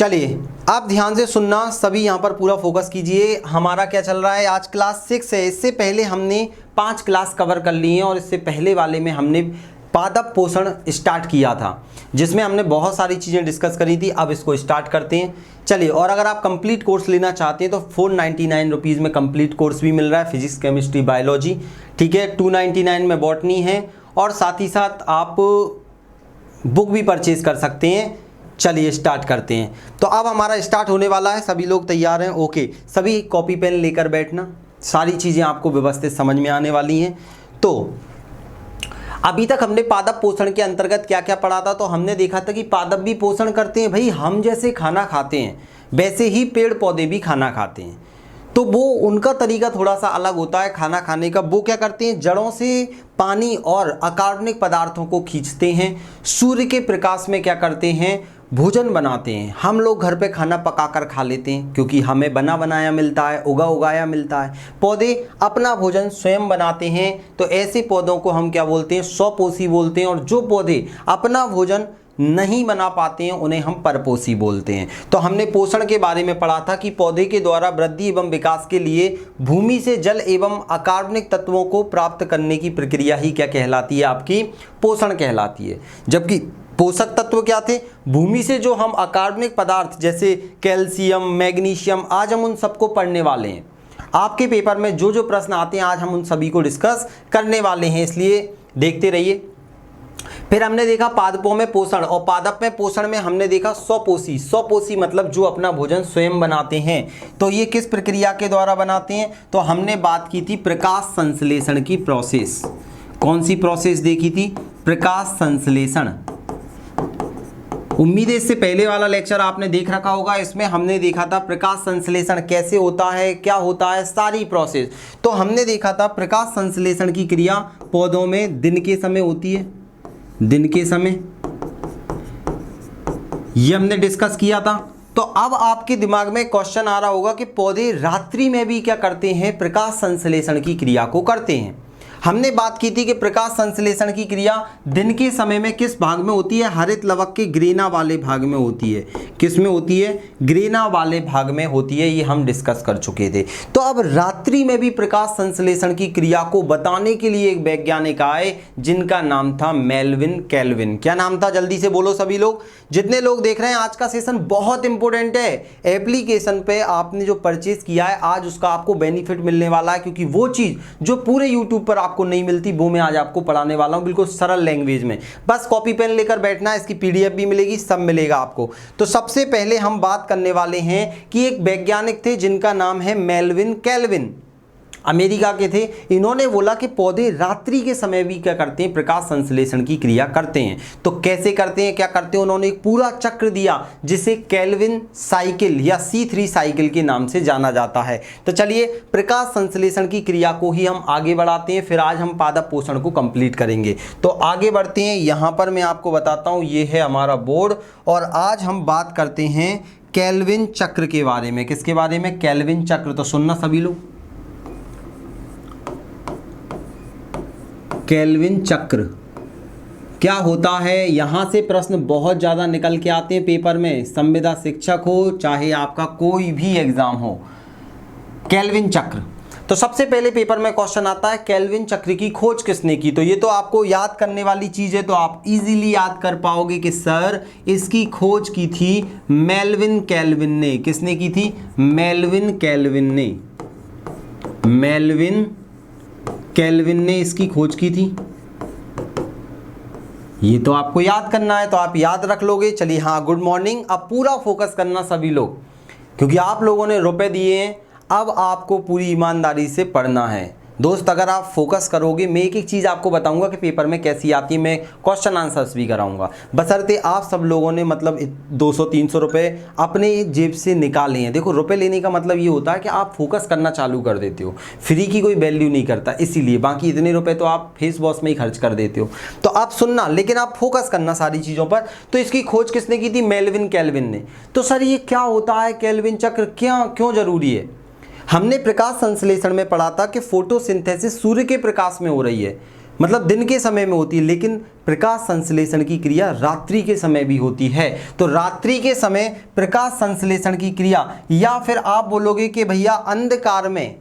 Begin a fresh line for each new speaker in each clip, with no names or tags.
चलिए आप ध्यान से सुनना, सभी यहाँ पर पूरा फोकस कीजिए। हमारा क्या चल रहा है, आज क्लास 6 है। इससे पहले हमने 5 क्लास कवर कर ली हैं और इससे पहले वाले में हमने पादप पोषण स्टार्ट किया था, जिसमें हमने बहुत सारी चीज़ें डिस्कस करी थी। अब इसको स्टार्ट करते हैं। चलिए, और अगर आप कंप्लीट कोर्स लेना चाहते हैं तो 499 रुपीज़ में कंप्लीट कोर्स भी मिल रहा है, फिजिक्स केमिस्ट्री बायोलॉजी, ठीक है। 299 में बॉटनी है, और साथ ही साथ आप बुक भी परचेज कर सकते हैं। चलिए स्टार्ट करते हैं। तो अब हमारा स्टार्ट होने वाला है, सभी लोग तैयार हैं? ओके, सभी कॉपी पेन लेकर बैठना, सारी चीज़ें आपको व्यवस्थित समझ में आने वाली हैं। तो अभी तक हमने पादप पोषण के अंतर्गत क्या क्या पढ़ा था, तो हमने देखा था कि पादप भी पोषण करते हैं। भाई, हम जैसे खाना खाते हैं वैसे ही पेड़ पौधे भी खाना खाते हैं, तो वो उनका तरीका थोड़ा सा अलग होता है खाना खाने का। वो क्या करते हैं, जड़ों से पानी और अकार्बनिक पदार्थों को खींचते हैं, सूर्य के प्रकाश में क्या करते हैं, भोजन बनाते हैं। हम लोग घर पे खाना पकाकर खा लेते हैं क्योंकि हमें बना बनाया मिलता है, उगाया मिलता है। पौधे अपना भोजन स्वयं बनाते हैं, तो ऐसे पौधों को हम क्या बोलते हैं, स्वपोषी बोलते हैं। और जो पौधे अपना भोजन नहीं बना पाते हैं उन्हें हम परपोषी बोलते हैं। तो हमने पोषण के बारे में पढ़ा था कि पौधे के द्वारा वृद्धि एवं विकास के लिए भूमि से जल एवं अकार्बनिक तत्वों को प्राप्त करने की प्रक्रिया ही क्या कहलाती है, आपकी पोषण कहलाती है। जबकि पोषक तत्व क्या थे, भूमि से जो हम अकार्बनिक पदार्थ जैसे कैल्शियम, मैग्नीशियम, आज हम उन सबको पढ़ने वाले हैं। आपके पेपर में जो जो प्रश्न आते हैं आज हम उन सभी को डिस्कस करने वाले हैं, इसलिए देखते रहिए। फिर हमने देखा पादपों में पोषण, और पादप में पोषण में हमने देखा स्वपोषी। स्वपोषी मतलब जो अपना भोजन स्वयं बनाते हैं। तो ये किस प्रक्रिया के द्वारा बनाते हैं, तो हमने बात की थी प्रकाश संश्लेषण की प्रोसेस। कौन सी प्रोसेस देखी थी, प्रकाश संश्लेषण। उम्मीद है इससे पहले वाला लेक्चर आपने देख रखा होगा, इसमें हमने देखा था प्रकाश संश्लेषण कैसे होता है, क्या होता है, सारी प्रोसेस। तो हमने देखा था प्रकाश संश्लेषण की क्रिया पौधों में दिन के समय होती है, दिन के समय, ये हमने डिस्कस किया था। तो अब आपके दिमाग में क्वेश्चन आ रहा होगा कि पौधे रात्रि में भी क्या करते हैं, प्रकाश संश्लेषण की क्रिया को करते हैं। हमने बात की थी कि प्रकाश संश्लेषण की क्रिया दिन के समय में किस भाग में होती है, हरित लवक के ग्रेना वाले भाग में होती है। किस में होती है, ग्रेना वाले भाग में होती है, ये हम डिस्कस कर चुके थे। तो अब रात्रि में भी प्रकाश संश्लेषण की क्रिया को बताने के लिए एक वैज्ञानिक आए जिनका नाम था मेल्विन कैल्विन। क्या नाम था, जल्दी से बोलो सभी लोग। जितने लोग देख रहे हैं आज का सेशन बहुत इंपॉर्टेंट है। एप्लीकेशन पे आपने जो परचेज किया है आज उसका आपको बेनिफिट मिलने वाला है, क्योंकि वो चीज़ जो पूरे यूट्यूब पर आपको नहीं मिलती वो मैं आज आपको पढ़ाने वाला हूं, बिल्कुल सरल लैंग्वेज में। बस कॉपी पेन लेकर बैठना है, इसकी पीडीएफ भी मिलेगी, सब मिलेगा आपको। तो सबसे पहले हम बात करने वाले हैं कि एक वैज्ञानिक थे जिनका नाम है मेल्विन कैल्विन, अमेरिका के थे। इन्होंने बोला कि पौधे रात्रि के समय भी क्या करते हैं, प्रकाश संश्लेषण की क्रिया करते हैं। तो कैसे करते हैं, क्या करते हैं, उन्होंने एक पूरा चक्र दिया जिसे कैल्विन साइकिल या C3 साइकिल के नाम से जाना जाता है। तो चलिए प्रकाश संश्लेषण की क्रिया को ही हम आगे बढ़ाते हैं, फिर आज हम पादप पोषण को कंप्लीट करेंगे। तो आगे बढ़ते हैं। यहाँ पर मैं आपको बताता हूँ, ये है हमारा बोर्ड, और आज हम बात करते हैं कैल्विन चक्र के बारे में। किसके बारे में, कैल्विन चक्र। तो सुनना सभी लोग, कैल्विन चक्र क्या होता है। यहाँ से प्रश्न बहुत ज़्यादा निकल के आते हैं पेपर में, संविदा शिक्षक हो चाहे आपका कोई भी एग्जाम हो। कैल्विन चक्र, तो सबसे पहले पेपर में क्वेश्चन आता है कैल्विन चक्र की खोज किसने की। तो ये तो आपको याद करने वाली चीज़ है, तो आप इजीली याद कर पाओगे कि सर इसकी खोज की थी मेल्विन कैल्विन ने। किसने की थी, मेल्विन कैल्विन ने। मेल्विन कैल्विन ने इसकी खोज की थी। ये तो आपको याद करना है, तो आप याद रख लोगे। चलिए हाँ, गुड मॉर्निंग। अब पूरा फोकस करना सभी लोग, क्योंकि आप लोगों ने रुपए दिए हैं, अब आपको पूरी ईमानदारी से पढ़ना है। दोस्त अगर आप फोकस करोगे, मैं एक एक चीज़ आपको बताऊंगा कि पेपर में कैसी आती है, मैं क्वेश्चन आंसर्स भी कराऊंगा, बशर्ते आप सब लोगों ने मतलब 200-300 रुपये अपने जेब से निकाले हैं। देखो, रुपए लेने का मतलब ये होता है कि आप फोकस करना चालू कर देते हो। फ्री की कोई वैल्यू नहीं करता, इसीलिए बाकी इतने रुपये तो आप फेस वॉश में ही खर्च कर देते हो। तो आप सुनना, लेकिन आप फोकस करना सारी चीज़ों पर। तो इसकी खोज किसने की थी, मेल्विन कैल्विन ने। तो सर ये क्या होता है कैल्विन चक्र, क्यों जरूरी है। हमने प्रकाश संश्लेषण में पढ़ा था कि फोटोसिंथेसिस सूर्य के प्रकाश में हो रही है। मतलब दिन के समय में होती है, लेकिन प्रकाश संश्लेषण की क्रिया रात्रि के समय भी होती है। तो रात्रि के समय प्रकाश संश्लेषण की क्रिया, या फिर आप बोलोगे कि भैया अंधकार में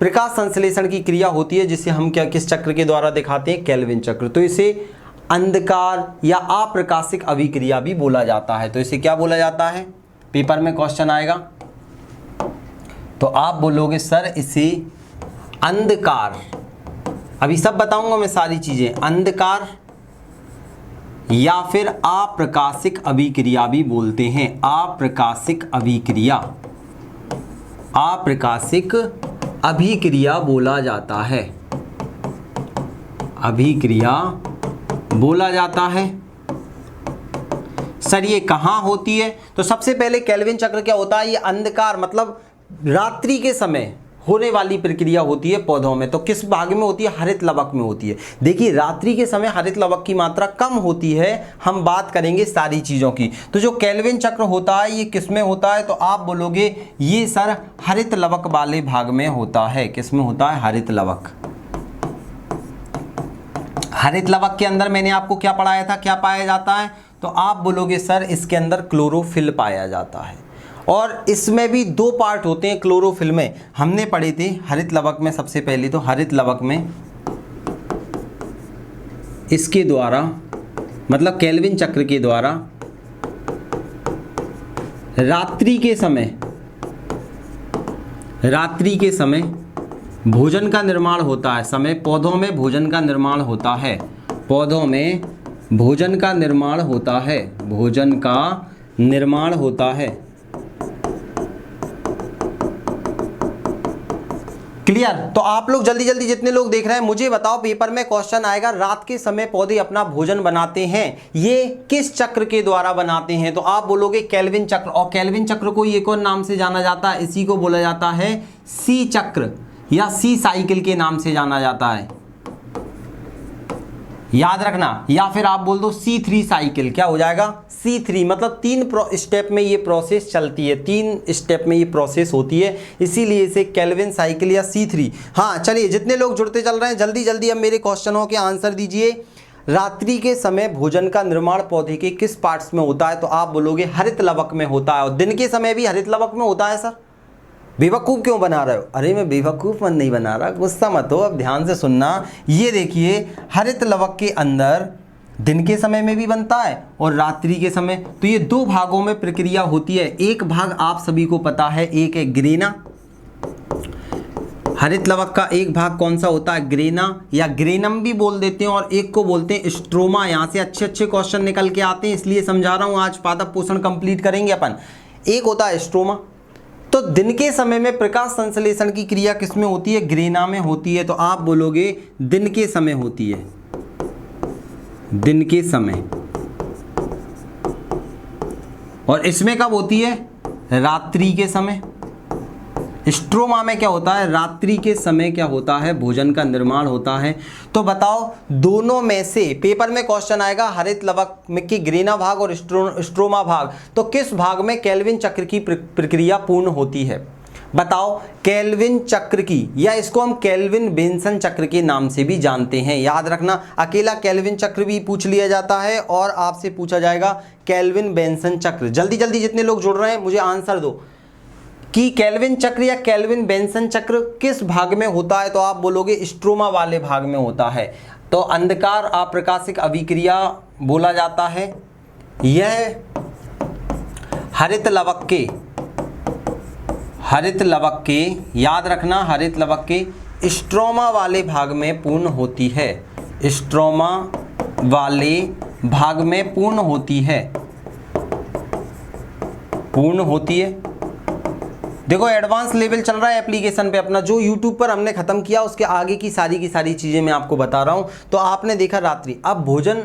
प्रकाश संश्लेषण की क्रिया होती है, जिसे हम क्या किस चक्र के द्वारा दिखाते हैं, केल्विन चक्र। तो इसे अंधकार या अप्रकाशिक अभिक्रिया भी बोला जाता है। तो इसे क्या बोला जाता है, पेपर में क्वेश्चन आएगा तो आप बोलोगे सर इसे अंधकार, अभी सब बताऊंगा मैं सारी चीजें, अंधकार या फिर अप्रकाशिक अभिक्रिया भी बोलते हैं। अप्रकाशिक अभिक्रिया, अप्रकाशिक अभिक्रिया बोला जाता है, अभिक्रिया बोला जाता है। सर ये कहाँ होती है? तो सबसे पहले केल्विन चक्र क्या होता है, ये अंधकार मतलब रात्रि के समय होने वाली प्रक्रिया होती है पौधों में। तो किस भाग में होती है, हरित लवक में होती है। देखिए रात्रि के समय हरित लवक की मात्रा कम होती है, हम बात करेंगे सारी चीज़ों की। तो जो केल्विन चक्र होता है ये किस में होता है, तो आप बोलोगे ये सर हरित लवक वाले भाग में होता है। किस में होता है, हरित लवक। हरित लवक के अंदर मैंने आपको क्या पढ़ाया था, क्या पाया जाता है, तो आप बोलोगे सर इसके अंदर क्लोरोफिल पाया जाता है। और इसमें भी दो पार्ट होते हैं क्लोरोफिल में, हमने पढ़े थे हरित लवक में। सबसे पहले तो हरित लवक में इसके द्वारा मतलब केल्विन चक्र के द्वारा रात्रि के समय भोजन का निर्माण होता है। समय पौधों में भोजन का निर्माण होता है, पौधों में भोजन का निर्माण होता है, भोजन का निर्माण होता है। क्लियर? तो आप लोग जल्दी जल्दी जितने लोग देख रहे हैं मुझे बताओ, पेपर में क्वेश्चन आएगा रात के समय पौधे अपना भोजन बनाते हैं, ये किस चक्र के द्वारा बनाते हैं? तो आप बोलोगे केल्विन चक्र। और केल्विन चक्र को एक और नाम से जाना जाता है, इसी को बोला जाता है सी चक्र या सी साइकिल के नाम से जाना जाता है, याद रखना। या फिर आप बोल दो C3 साइकिल, क्या हो जाएगा, C3 मतलब 3 स्टेप में ये प्रोसेस चलती है, 3 स्टेप में ये प्रोसेस होती है, इसीलिए इसे केल्विन साइकिल या C3। हाँ चलिए जितने लोग जुड़ते चल रहे हैं जल्दी जल्दी अब मेरे क्वेश्चनों के आंसर दीजिए। रात्रि के समय भोजन का निर्माण पौधे के किस पार्ट्स में होता है? तो आप बोलोगे हरित लवक में होता है। और दिन के समय भी हरित लवक में होता है। सर बेवकूफ़ क्यों बना रहे हो? अरे मैं बेवकूफ़ मन नहीं बना रहा, गुस्सा मत हो, अब ध्यान से सुनना। ये देखिए हरित लवक के अंदर दिन के समय में भी बनता है और रात्रि के समय। तो ये दो भागों में प्रक्रिया होती है। एक भाग आप सभी को पता है, एक है ग्रेना। हरित लवक का एक भाग कौन सा होता है, ग्रेना या ग्रेनम भी बोल देते हैं, और एक को बोलते हैं स्ट्रोमा। यहाँ से अच्छे अच्छे क्वेश्चन निकल के आते हैं, इसलिए समझा रहा हूँ। आज पादप पोषण कंप्लीट करेंगे अपन। एक होता है स्ट्रोमा। तो दिन के समय में प्रकाश संश्लेषण की क्रिया किस में होती है, ग्रेना में होती है। तो आप बोलोगे दिन के समय होती है, दिन के समय। और इसमें कब होती है, रात्रि के समय। स्ट्रोमा में क्या होता है, रात्रि के समय क्या होता है, भोजन का निर्माण होता है। तो बताओ दोनों में से पेपर में क्वेश्चन आएगा हरित लवक में की ग्रेना भाग और स्ट्रोमा भाग, तो किस भाग में केल्विन चक्र की प्रक्रिया पूर्ण होती है? बताओ केल्विन चक्र की, या इसको हम केल्विन बेंसन चक्र के नाम से भी जानते हैं। याद रखना, अकेला केल्विन चक्र भी पूछ लिया जाता है और आपसे पूछा जाएगा केल्विन बेंसन चक्र। जल्दी जल्दी जितने लोग जुड़ रहे हैं मुझे आंसर दो कि केल्विन चक्र या केल्विन बेंसन चक्र किस भाग में होता है? तो आप बोलोगे स्ट्रोमा वाले भाग में होता है। तो अंधकार अप्रकाशिक अभिक्रिया बोला जाता है। यह हरित लवक के याद रखना, हरित लवक के स्ट्रोमा वाले भाग में पूर्ण होती है, स्ट्रोमा वाले भाग में पूर्ण होती है, पूर्ण होती है। देखो एडवांस लेवल चल रहा है एप्लीकेशन पे अपना, जो यूट्यूब पर हमने खत्म किया उसके आगे की सारी चीजें मैं आपको बता रहा हूं। तो आपने देखा रात्रि, अब भोजन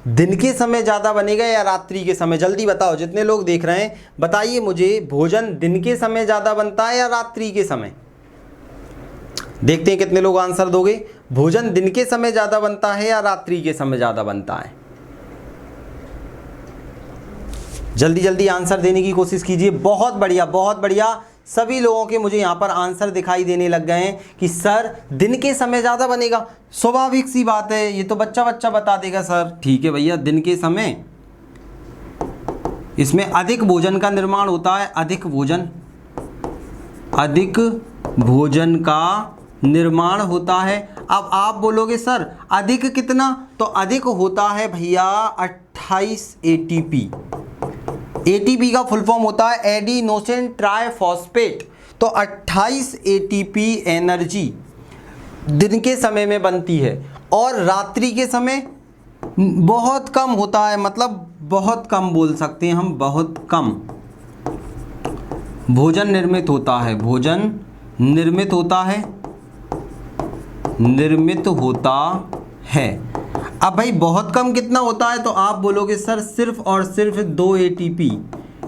दिन के समय ज़्यादा बनेगा या रात्रि के समय? जल्दी बताओ, जितने लोग देख रहे हैं बताइए मुझे, भोजन दिन के समय ज़्यादा बनता है या रात्रि के समय? देखते हैं कितने लोग आंसर दोगे। भोजन दिन के समय ज़्यादा बनता है या रात्रि के समय ज़्यादा बनता है? जल्दी जल्दी आंसर देने की कोशिश कीजिए। बहुत बढ़िया, बहुत बढ़िया। सभी लोगों के मुझे यहाँ पर आंसर दिखाई देने लग गए हैं कि सर दिन के समय ज़्यादा बनेगा। स्वाभाविक सी बात है, ये तो बच्चा बच्चा बता देगा सर। ठीक है भैया, दिन के समय इसमें अधिक भोजन का निर्माण होता है, अधिक भोजन का निर्माण होता है। अब आप बोलोगे सर अधिक कितना, तो अधिक होता है भैया 28 ATP। ATP का फुल फॉर्म होता है एडिनोसिन ट्राइफॉस्फेट। तो 28 ATP एनर्जी दिन के समय में बनती है और रात्रि के समय बहुत कम होता है, मतलब बहुत कम बोल सकते हैं हम, बहुत कम भोजन निर्मित होता है, भोजन निर्मित होता है। अब भाई बहुत कम कितना होता है, तो आप बोलोगे सर सिर्फ और सिर्फ 2 ATP।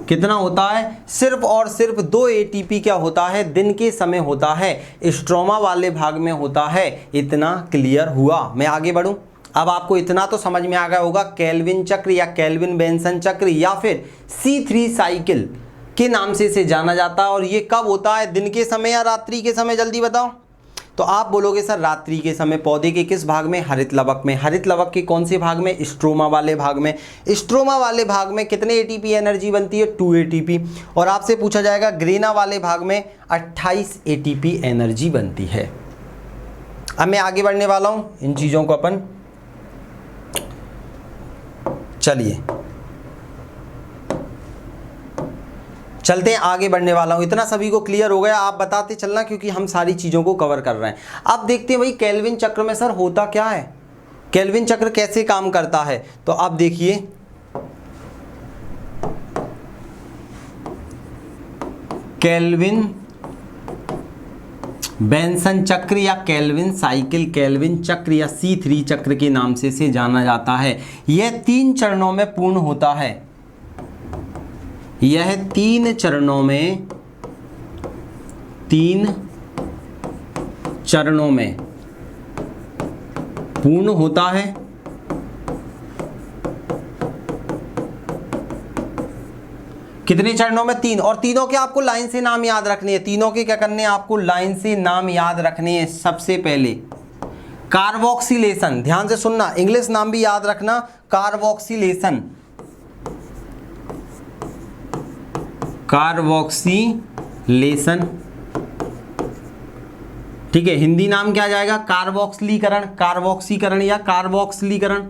कितना होता है? सिर्फ और सिर्फ 2 ATP क्या होता है? दिन के समय होता है, स्ट्रोमा वाले भाग में होता है। इतना क्लियर हुआ। मैं आगे बढ़ूं। अब आपको इतना तो समझ में आ गया होगा, केल्विन चक्र या केल्विन बेंसन चक्र या फिर C3 साइकिल के नाम से इसे जाना जाता है। और ये कब होता है, दिन के समय या रात्रि के समय? जल्दी बताओ। तो आप बोलोगे सर रात्रि के समय। पौधे के किस भाग में? हरित लवक में। हरित लवक के कौन से भाग में? स्ट्रोमा वाले भाग में। स्ट्रोमा वाले भाग में कितने ATP एनर्जी बनती है? 2 ATP। और आपसे पूछा जाएगा ग्रेना वाले भाग में 28 ATP एनर्जी बनती है। अब मैं आगे बढ़ने वाला हूं, इन चीजों को अपन चलिए चलते हैं, आगे बढ़ने वाला हूं। इतना सभी को क्लियर हो गया? आप बताते चलना क्योंकि हम सारी चीजों को कवर कर रहे हैं। अब देखते हैं भाई केल्विन चक्र में सर होता क्या है, केल्विन चक्र कैसे काम करता है। तो आप देखिए केल्विन बेंसन चक्र या केल्विन साइकिल, केल्विन चक्र या C3 चक्र के नाम से इसे जाना जाता है। यह 3 चरणों में पूर्ण होता है। यह 3 चरणों में पूर्ण होता है। कितने चरणों में? 3। और तीनों के आपको लाइन से नाम याद रखने हैं। तीनों के क्या करने हैं? आपको लाइन से नाम याद रखने हैं। सबसे पहले कार्बोक्सिलेशन, ध्यान से सुनना, इंग्लिश नाम भी याद रखना, कार्बोक्सिलेशन। कार्बोक्सिलेशन, ठीक है। हिंदी नाम क्या जाएगा? कार्बोक्सिलीकरण, कार्बोक्सीकरण या कार्बोक्सिलीकरण।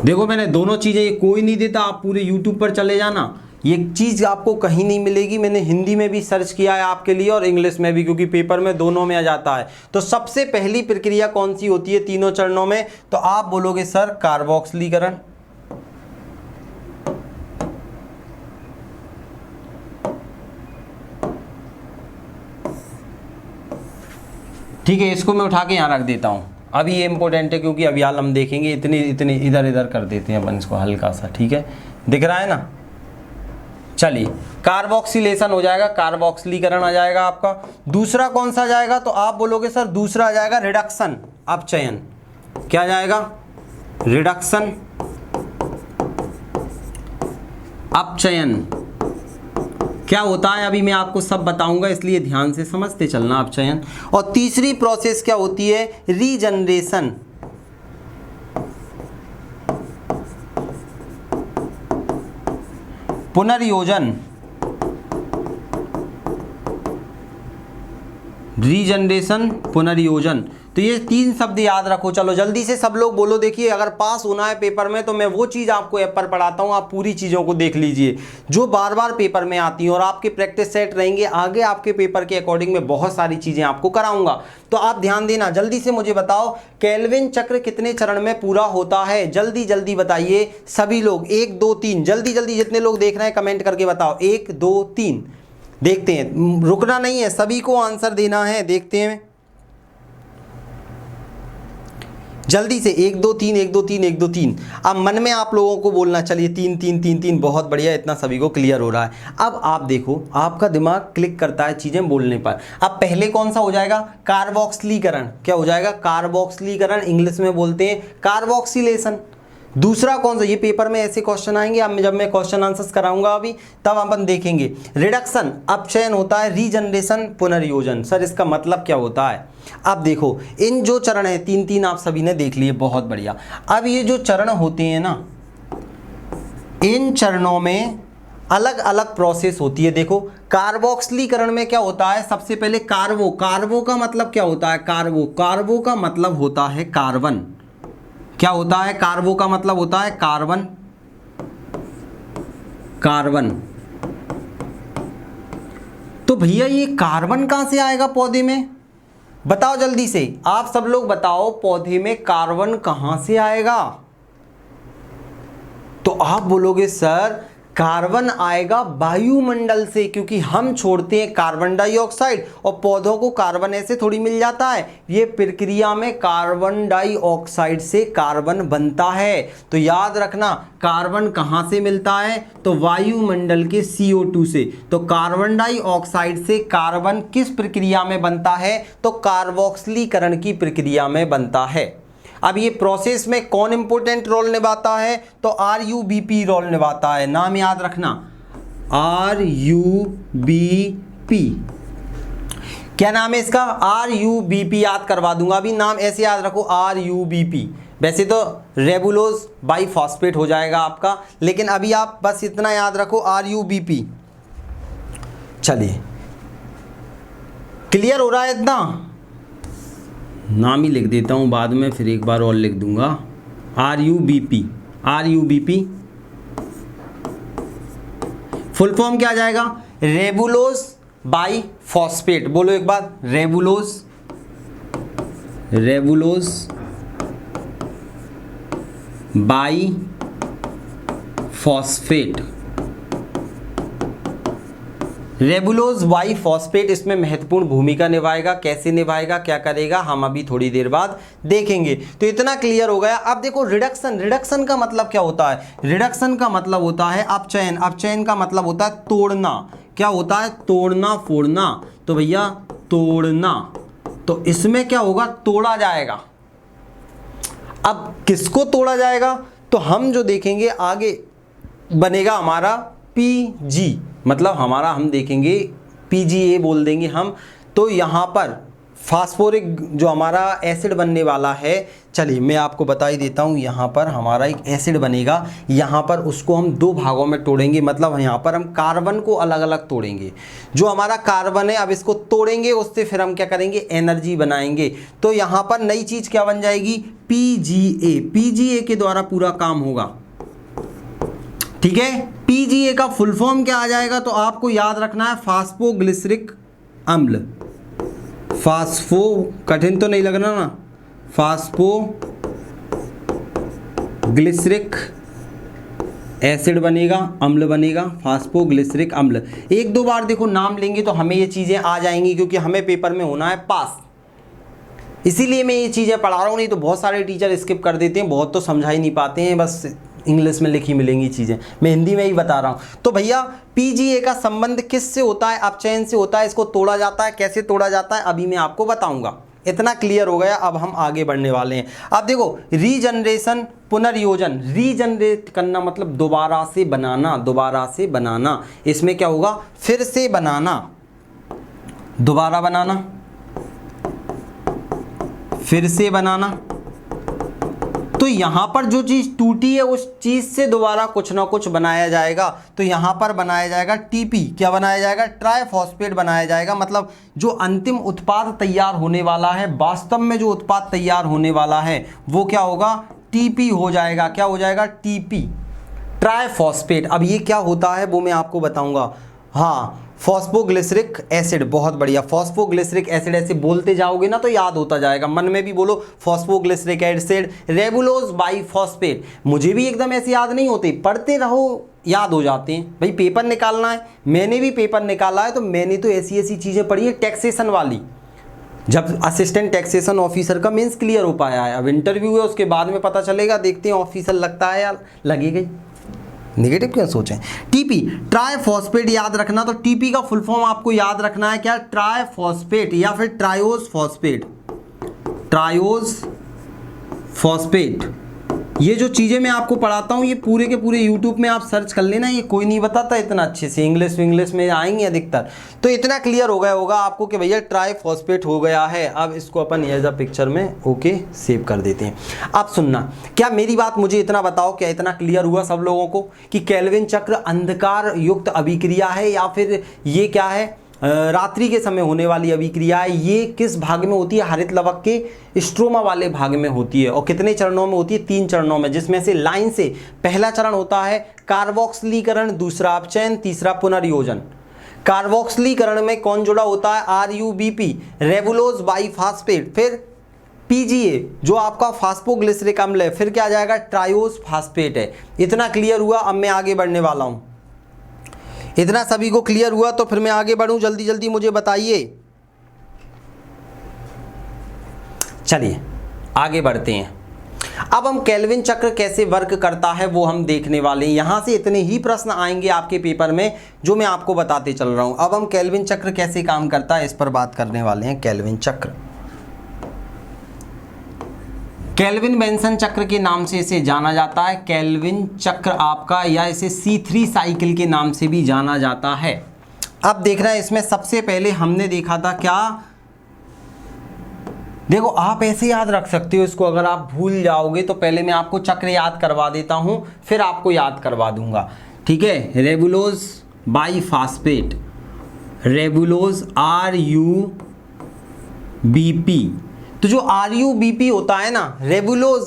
देखो मैंने दोनों चीजें, कोई नहीं देता, आप पूरे YouTube पर चले जाना, ये चीज़ आपको कहीं नहीं मिलेगी। मैंने हिंदी में भी सर्च किया है आपके लिए और इंग्लिश में भी, क्योंकि पेपर में दोनों में आ जाता है। तो सबसे पहली प्रक्रिया कौन सी होती है तीनों चरणों में? तो आप बोलोगे सर कार्बोक्सिलीकरण। ठीक है, इसको मैं उठा के यहाँ रख देता हूँ। अभी ये इंपॉर्टेंट है क्योंकि अभी हाल हम देखेंगे, इतने इधर इधर कर देते हैं अपन इसको हल्का सा। ठीक है, दिख रहा है ना? चलिए, कार्बोक्सिलेशन हो जाएगा, कार्बोक्सिलीकरण आ जाएगा आपका। दूसरा कौन सा जाएगा? तो आप बोलोगे सर दूसरा आ जाएगा रिडक्शन, अपचयन। क्या जाएगा? रिडक्शन, अपचयन। क्या होता है अभी मैं आपको सब बताऊंगा, इसलिए ध्यान से समझते चलना। अपचयन। और तीसरी प्रोसेस क्या होती है? रीजनरेशन। पुनर्योजन, रीजनरेशन, पुनर्योजन। तो ये 3 शब्द याद रखो। चलो जल्दी से सब लोग बोलो। देखिए अगर पास होना है पेपर में तो मैं वो चीज़ आपको ऐप पर पढ़ाता हूँ, आप पूरी चीज़ों को देख लीजिए जो बार बार पेपर में आती हैं, और आपके प्रैक्टिस सेट रहेंगे। आगे आपके पेपर के अकॉर्डिंग में बहुत सारी चीज़ें आपको कराऊंगा, तो आप ध्यान देना। जल्दी से मुझे बताओ केल्विन चक्र कितने चरण में पूरा होता है? जल्दी जल्दी बताइए सभी लोग। 1 2 3, जल्दी जल्दी जितने लोग देख रहे हैं कमेंट करके बताओ। 1 2 3, देखते हैं, रुकना नहीं है, सभी को आंसर देना है। देखते हैं जल्दी से। 1 2 3, 1 2 3, 1 2 3। अब मन में आप लोगों को बोलना। चलिए 3 3 3 3, बहुत बढ़िया, इतना सभी को क्लियर हो रहा है। अब आप देखो, आपका दिमाग क्लिक करता है चीज़ें बोलने पर। अब पहले कौन सा हो जाएगा? कार्बोक्सिलीकरण। क्या हो जाएगा? कार्बोक्सिलीकरण। इंग्लिश में बोलते हैं कार्बोक्सिलेशन। दूसरा कौन सा, ये पेपर में ऐसे क्वेश्चन आएंगे, अब जब मैं क्वेश्चन आंसर्स कराऊंगा अभी तब अपन देखेंगे। रिडक्शन अपचयन होता है, रीजनरेशन पुनर्योजन। सर इसका मतलब क्या होता है? अब देखो इन जो चरण है तीन तीन आप सभी ने देख लिए, बहुत बढ़िया। अब ये जो चरण होते हैं ना, इन चरणों में अलग अलग प्रोसेस होती है। देखो कार्बोक्सिलीकरण में क्या होता है, सबसे पहले कार्बो, कार्बो का मतलब क्या होता है, कार्बो, कार्बो का मतलब होता है कार्बन। क्या होता है? कार्बो का मतलब होता है कार्बन, कार्बन। तो भैया ये कार्बन कहां से आएगा पौधे में? बताओ जल्दी से, आप सब लोग बताओ, पौधे में कार्बन कहां से आएगा? तो आप बोलोगे सर कार्बन आएगा वायुमंडल से, क्योंकि हम छोड़ते हैं कार्बन डाइऑक्साइड और पौधों को कार्बन ऐसे थोड़ी मिल जाता है। ये प्रक्रिया में कार्बन डाइऑक्साइड से कार्बन बनता है। तो याद रखना कार्बन कहाँ से मिलता है, तो वायुमंडल के CO2 से। तो कार्बन डाइऑक्साइड से कार्बन किस प्रक्रिया में बनता है, तो कार्बोक्सिलीकरण की प्रक्रिया में बनता है। अब ये प्रोसेस में कौन इंपॉर्टेंट रोल निभाता है, तो RUBP रोल निभाता है। नाम याद रखना, RUBP। क्या नाम है इसका? RUBP याद करवा दूंगा, अभी नाम ऐसे याद रखो RUBP। वैसे तो रेबुलोज बाइफॉस्फेट हो जाएगा आपका, लेकिन अभी आप बस इतना याद रखो RUBP। चलिए क्लियर हो रहा है इतना? नाम ही लिख देता हूँ, बाद में फिर एक बार और लिख दूंगा RUBP। RUBP फुल फॉर्म क्या आ जाएगा? रेबुलोज बाइफॉस्फेट। बोलो एक बार, रेबुलोज, रेबुलोज बाइफॉस्फेट। रेबुलोज बाइफॉस्फेट इसमें महत्वपूर्ण भूमिका निभाएगा। कैसे निभाएगा, क्या करेगा, हम अभी थोड़ी देर बाद देखेंगे। तो इतना क्लियर हो गया। अब देखो रिडक्शन, रिडक्शन का मतलब क्या होता है? रिडक्शन का मतलब होता है अपचयन, अपचयन का मतलब होता है तोड़ना। क्या होता है? तोड़ना, फोड़ना। तो भैया तोड़ना, तो इसमें क्या होगा, तोड़ा जाएगा। अब किसको तोड़ा जाएगा, तो हम जो देखेंगे आगे बनेगा हमारा PG, मतलब हमारा हम देखेंगे PGA बोल देंगे हम। तो यहाँ पर फास्फोरिक जो हमारा एसिड बनने वाला है, चलिए मैं आपको बता ही देता हूँ। यहाँ पर हमारा एक एसिड बनेगा, यहाँ पर उसको हम दो भागों में तोड़ेंगे। मतलब यहाँ पर हम कार्बन को अलग अलग तोड़ेंगे। जो हमारा कार्बन है अब इसको तोड़ेंगे, उससे फिर हम क्या करेंगे, एनर्जी बनाएंगे। तो यहाँ पर नई चीज़ क्या बन जाएगी, PGA। PGA के द्वारा पूरा काम होगा, ठीक है। PGA का फुल फॉर्म क्या आ जाएगा, तो आपको याद रखना है फास्फोग्लिसरिक अम्ल। फास्फो, कठिन तो नहीं लगना ना, फास्फोग्लिसरिक एसिड बनेगा, अम्ल बनेगा, फास्फोग्लिसरिक अम्ल। एक दो बार देखो नाम लेंगे तो हमें ये चीज़ें आ जाएंगी, क्योंकि हमें पेपर में होना है पास, इसीलिए मैं ये चीज़ें पढ़ा रहा हूँ। नहीं तो बहुत सारे टीचर स्किप कर देते हैं, बहुत तो समझा ही नहीं पाते हैं, बस इंग्लिश में लिखी मिलेंगी चीज़ें, मैं हिंदी में ही बता रहा हूँ। तो भैया PGA का संबंध किससे होता है, अपचयन से होता है। इसको तोड़ा जाता है, कैसे तोड़ा जाता है अभी मैं आपको बताऊंगा। इतना क्लियर हो गया, अब हम आगे बढ़ने वाले हैं। अब देखो रीजनरेशन पुनर्योजन, रीजनरेट करना मतलब दोबारा से बनाना, दोबारा से बनाना। इसमें क्या होगा, फिर से बनाना, दोबारा बनाना, फिर से बनाना। तो यहाँ पर जो चीज़ टूटी है उस चीज़ से दोबारा कुछ ना कुछ बनाया जाएगा। तो यहाँ पर बनाया जाएगा TP, क्या बनाया जाएगा, ट्राइफॉस्फेट बनाया जाएगा। मतलब जो अंतिम उत्पाद तैयार होने वाला है, वास्तव में जो उत्पाद तैयार होने वाला है वो क्या होगा, TP हो जाएगा। क्या हो जाएगा, TP, ट्राइफॉस्फेट। अब ये क्या होता है वो मैं आपको बताऊँगा। हाँ, फॉस्फोग्लिसरिक एसिड, बहुत बढ़िया। फॉस्फोग्लिसरिक एसिड ऐसे बोलते जाओगे ना तो याद होता जाएगा, मन में भी बोलो फॉस्फोग्लिसरिक एसिड, रेबुलोज बाइफॉस्फेट। मुझे भी एकदम ऐसे याद नहीं होते, पढ़ते रहो याद हो जाते हैं। भाई पेपर निकालना है, मैंने भी पेपर निकाला है, तो मैंने तो ऐसी ऐसी चीज़ें पढ़ी है टैक्सेशन वाली। जब असिस्टेंट टैक्सेशन ऑफिसर का मेंस क्लियर हो पाया है, अब इंटरव्यू है, उसके बाद में पता चलेगा। देखते हैं ऑफिसर लगता है यार, लगेगा, नेगेटिव क्यों सोचें। TP ट्राइफॉस्फेट याद रखना। तो TP का फुल फॉर्म आपको याद रखना है क्या, ट्राइफॉस्फेट या फिर ट्रायोज फॉस्फेट, ट्रायोज फॉस्फेट ये जो चीज़ें मैं आपको पढ़ाता हूँ ये पूरे के पूरे यूट्यूब में आप सर्च कर लेना, ये कोई नहीं बताता इतना अच्छे से, इंग्लिश में आएंगे अधिकतर। तो इतना क्लियर हो गया होगा आपको कि भैया ट्राइफॉस्फेट हो गया है। अब इसको अपन एज अ पिक्चर में ओके सेव कर देते हैं। अब सुनना, क्या मेरी बात मुझे इतना बताओ, क्या इतना क्लियर हुआ सब लोगों को कि केल्विन चक्र अंधकार युक्त अभिक्रिया है या फिर ये क्या है, रात्रि के समय होने वाली अभिक्रिया है। ये किस भाग में होती है, हरित लवक के स्ट्रोमा वाले भाग में होती है। और कितने चरणों में होती है, 3 चरणों में, जिसमें से लाइन से पहला चरण होता है कार्बोक्सिलीकरण, दूसरा अपचयन, तीसरा पुनर्योजन। कार्बोक्सिलीकरण में कौन जुड़ा होता है, RUBP रेबुलोज बाइफॉस्फेट, फिर PGA जो आपका फास्फोग्लिसरिक अम्ल है, फिर क्या आ जाएगा ट्रायोज फास्फेट है। इतना क्लियर हुआ। अब मैं आगे बढ़ने वाला हूं। इतना सभी को क्लियर हुआ तो फिर मैं आगे बढ़ूं, जल्दी जल्दी मुझे बताइए। चलिए आगे बढ़ते हैं। अब हम केल्विन चक्र कैसे वर्क करता है वो हम देखने वाले हैं। यहां से इतने ही प्रश्न आएंगे आपके पेपर में जो मैं आपको बताते चल रहा हूं। अब हम केल्विन चक्र कैसे काम करता है इस पर बात करने वाले हैं। केल्विन चक्र, केल्विन बेंसन चक्र के नाम से इसे जाना जाता है। केल्विन चक्र आपका, या इसे C3 साइकिल के नाम से भी जाना जाता है। अब देखना है, इसमें सबसे पहले हमने देखा था क्या, देखो आप ऐसे याद रख सकते हो इसको, अगर आप भूल जाओगे तो पहले मैं आपको चक्र याद करवा देता हूं, फिर आपको याद करवा दूंगा, ठीक है। रेबुलोज बाइफॉस्फेट, रेबुलोज RUBP। तो जो RUBP होता है ना, रेबुलोज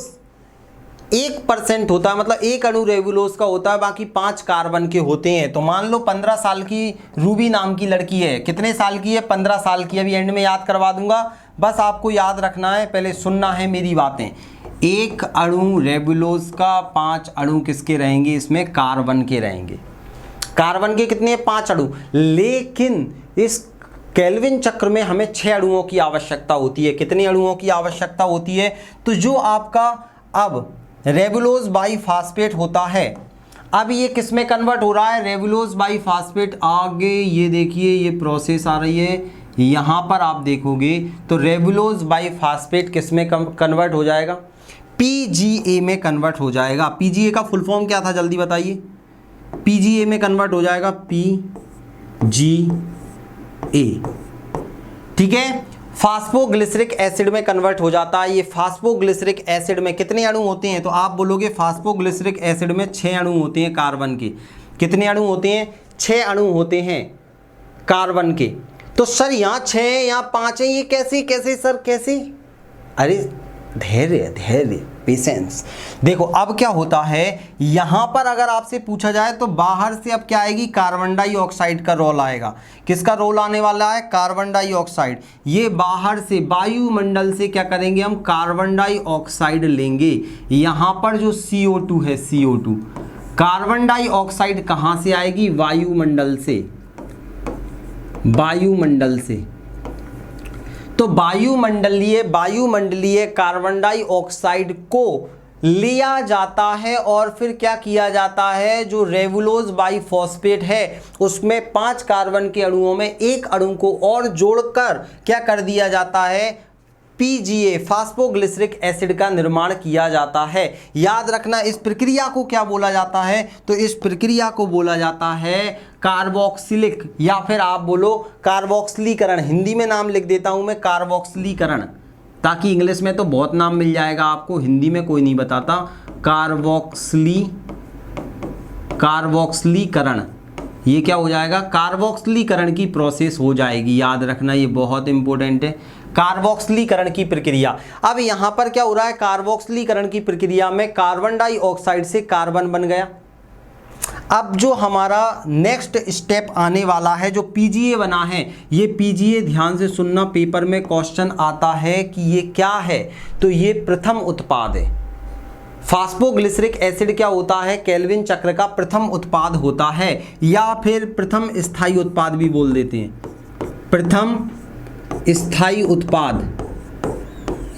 1% होता है, मतलब एक अणु रेबुलोज का होता है, बाकी 5 कार्बन के होते हैं। तो मान लो 15 साल की रूबी नाम की लड़की है, कितने साल की है, 15 साल की। अभी एंड में याद करवा दूंगा, बस आपको याद रखना है, पहले सुनना है मेरी बातें। एक अणु रेबुलोज का, 5 अणु किसके रहेंगे, इसमें कार्बन के रहेंगे। कार्बन के कितने, 5 अणु। लेकिन इस केल्विन चक्र में हमें 6 अणुओं की आवश्यकता होती है। कितने अणुओं की आवश्यकता होती है, तो जो आपका अब रेबुलोज बाइफॉस्फेट होता है, अब ये किस में कन्वर्ट हो रहा है, रेबुलोज बाइफॉस्फेट। आगे ये देखिए ये प्रोसेस आ रही है, यहाँ पर आप देखोगे तो रेबुलोज बाइफॉस्फेट किस में कन्वर्ट हो जाएगा, PGA में कन्वर्ट हो जाएगा। PGA का फुल फॉर्म क्या था, जल्दी बताइए। PGA में कन्वर्ट हो जाएगा PGA, ठीक है। फास्फोग्लिसरिक एसिड में कन्वर्ट हो जाता है। ये फास्फोग्लिसरिक एसिड में कितने अणु होते हैं, तो आप बोलोगे फास्फोग्लिसरिक एसिड में 6 अणु होते हैं कार्बन के। कितने अणु होते हैं, 6 अणु होते हैं कार्बन के। तो सर यहाँ 6 यहाँ 5 है, ये कैसे कैसे सर कैसे, अरे धैर्य धैर्य पेशेंस। देखो अब क्या होता है, यहां पर अगर आपसे पूछा जाए तो बाहर से अब क्या आएगी, कार्बन डाइऑक्साइड का रोल आएगा। किसका रोल आने वाला है, कार्बन डाइऑक्साइड। ये बाहर से वायुमंडल से क्या करेंगे, हम कार्बन डाइऑक्साइड लेंगे। यहां पर जो CO2 है, CO2, कार्बन डाइऑक्साइड कहां से आएगी, वायुमंडल से, वायुमंडल से। तो वायुमंडलीय कार्बन डाइऑक्साइड को लिया जाता है और फिर क्या किया जाता है, जो रेबुलोज बाइफॉस्फेट है उसमें 5 कार्बन के अणुओं में एक अणु को और जोड़कर क्या कर दिया जाता है, PGA फास्फोग्लिसरिक एसिड का निर्माण किया जाता है। याद रखना इस प्रक्रिया को क्या बोला जाता है, तो इस प्रक्रिया को बोला जाता है कार्बोक्सिलिक, या फिर आप बोलो कार्बोक्सिलीकरण। हिंदी में नाम लिख देता हूं मैं, कार्बोक्सिलीकरण, ताकि इंग्लिश में तो बहुत नाम मिल जाएगा आपको, हिंदी में कोई नहीं बताता। कार्बोक्सिलीकरण, ये क्या हो जाएगा, कार्बोक्सिलीकरण की प्रोसेस हो जाएगी। याद रखना ये बहुत इंपॉर्टेंट है, कार्बोक्सिलीकरण की प्रक्रिया। अब यहां पर क्या हो रहा है, कार्बोक्सिलीकरण की प्रक्रिया में कार्बन डाइऑक्साइड से कार्बन बन गया। अब जो हमारा नेक्स्ट स्टेप आने वाला है, जो PGA बना है, ये PGA ध्यान से सुनना, पेपर में क्वेश्चन आता है कि ये क्या है, तो ये प्रथम उत्पाद है। फास्फोग्लिसरिक एसिड क्या होता है, केल्विन चक्र का प्रथम उत्पाद होता है, या फिर प्रथम स्थायी उत्पाद भी बोल देते हैं, प्रथम स्थायी उत्पाद,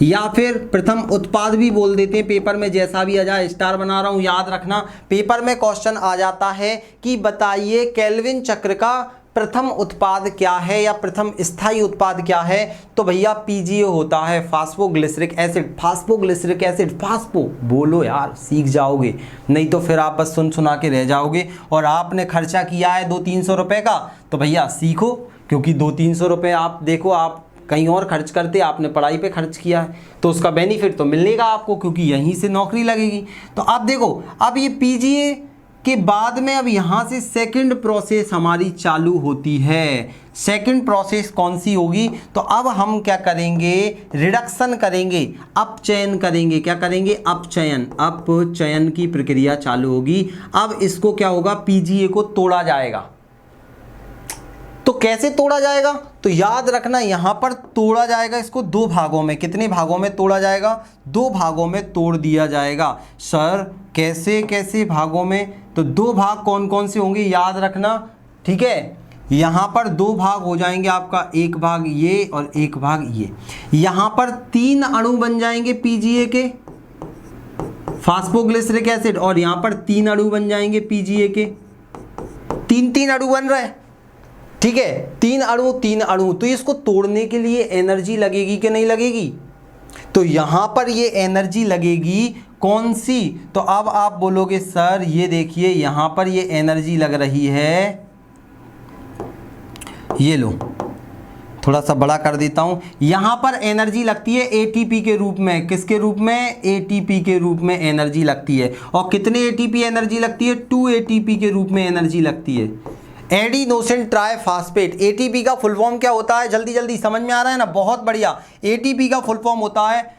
या फिर प्रथम उत्पाद भी बोल देते हैं। पेपर में जैसा भी आ जाए, स्टार बना रहा हूं, याद रखना। पेपर में क्वेश्चन आ जाता है कि बताइए केल्विन चक्र का प्रथम उत्पाद क्या है या प्रथम स्थायी उत्पाद क्या है, तो भैया पीजीए होता है, phosphoglyceric acid. Phosphoglyceric acid, phospho बोलो यार, सीख जाओगे, नहीं तो फिर आप बस सुन सुना के रह जाओगे। और आपने खर्चा किया है 200-300 रुपये का, तो भैया सीखो, क्योंकि 200-300 रुपये आप देखो, आप कहीं और खर्च करते, आपने पढ़ाई पे खर्च किया है, तो उसका बेनिफिट तो मिलेगा आपको, क्योंकि यहीं से नौकरी लगेगी। तो आप देखो, अब ये पीजीए के बाद में अब यहाँ से सेकंड प्रोसेस हमारी चालू होती है। सेकंड प्रोसेस कौन सी होगी, तो अब हम क्या करेंगे, रिडक्शन करेंगे, अपचयन करेंगे। क्या करेंगे, अपचयन। अपचयन की प्रक्रिया चालू होगी। अब इसको क्या होगा, पीजीए को तोड़ा जाएगा। तो कैसे तोड़ा जाएगा, तो याद रखना यहाँ पर तोड़ा जाएगा इसको दो भागों में। कितने भागों में तोड़ा जाएगा, दो भागों में तोड़ दिया जाएगा। सर कैसे कैसे भागों में, तो दो भाग कौन कौन से होंगे याद रखना, ठीक है। यहाँ पर दो भाग हो जाएंगे आपका, एक भाग ये और एक भाग ये। यहाँ पर 3 अणु बन जाएंगे पीजीए के, फास्फोग्लिसरिक एसिड, और यहाँ पर 3 अणु बन जाएंगे पीजीए के। 3-3 अणु बन रहे हैं, ठीक है, 3 अणु। तो इसको तोड़ने के लिए एनर्जी लगेगी कि नहीं लगेगी, तो यहां पर ये एनर्जी लगेगी कौन सी, तो अब आप बोलोगे सर ये देखिए यहां पर ये एनर्जी लग रही है, ये लो थोड़ा सा बड़ा कर देता हूं, यहां पर एनर्जी लगती है एटीपी के रूप में। किसके रूप में, एटीपी के रूप में एनर्जी लगती है। और कितने एटीपी एनर्जी लगती है, 2 एटीपी के रूप में एनर्जी लगती है। एडिनोसिन ट्राइफॉस्फेट, एटीपी का फुल फॉर्म क्या होता है, जल्दी जल्दी समझ में आ रहा है ना, बहुत बढ़िया। एटीपी का फुल फॉर्म होता है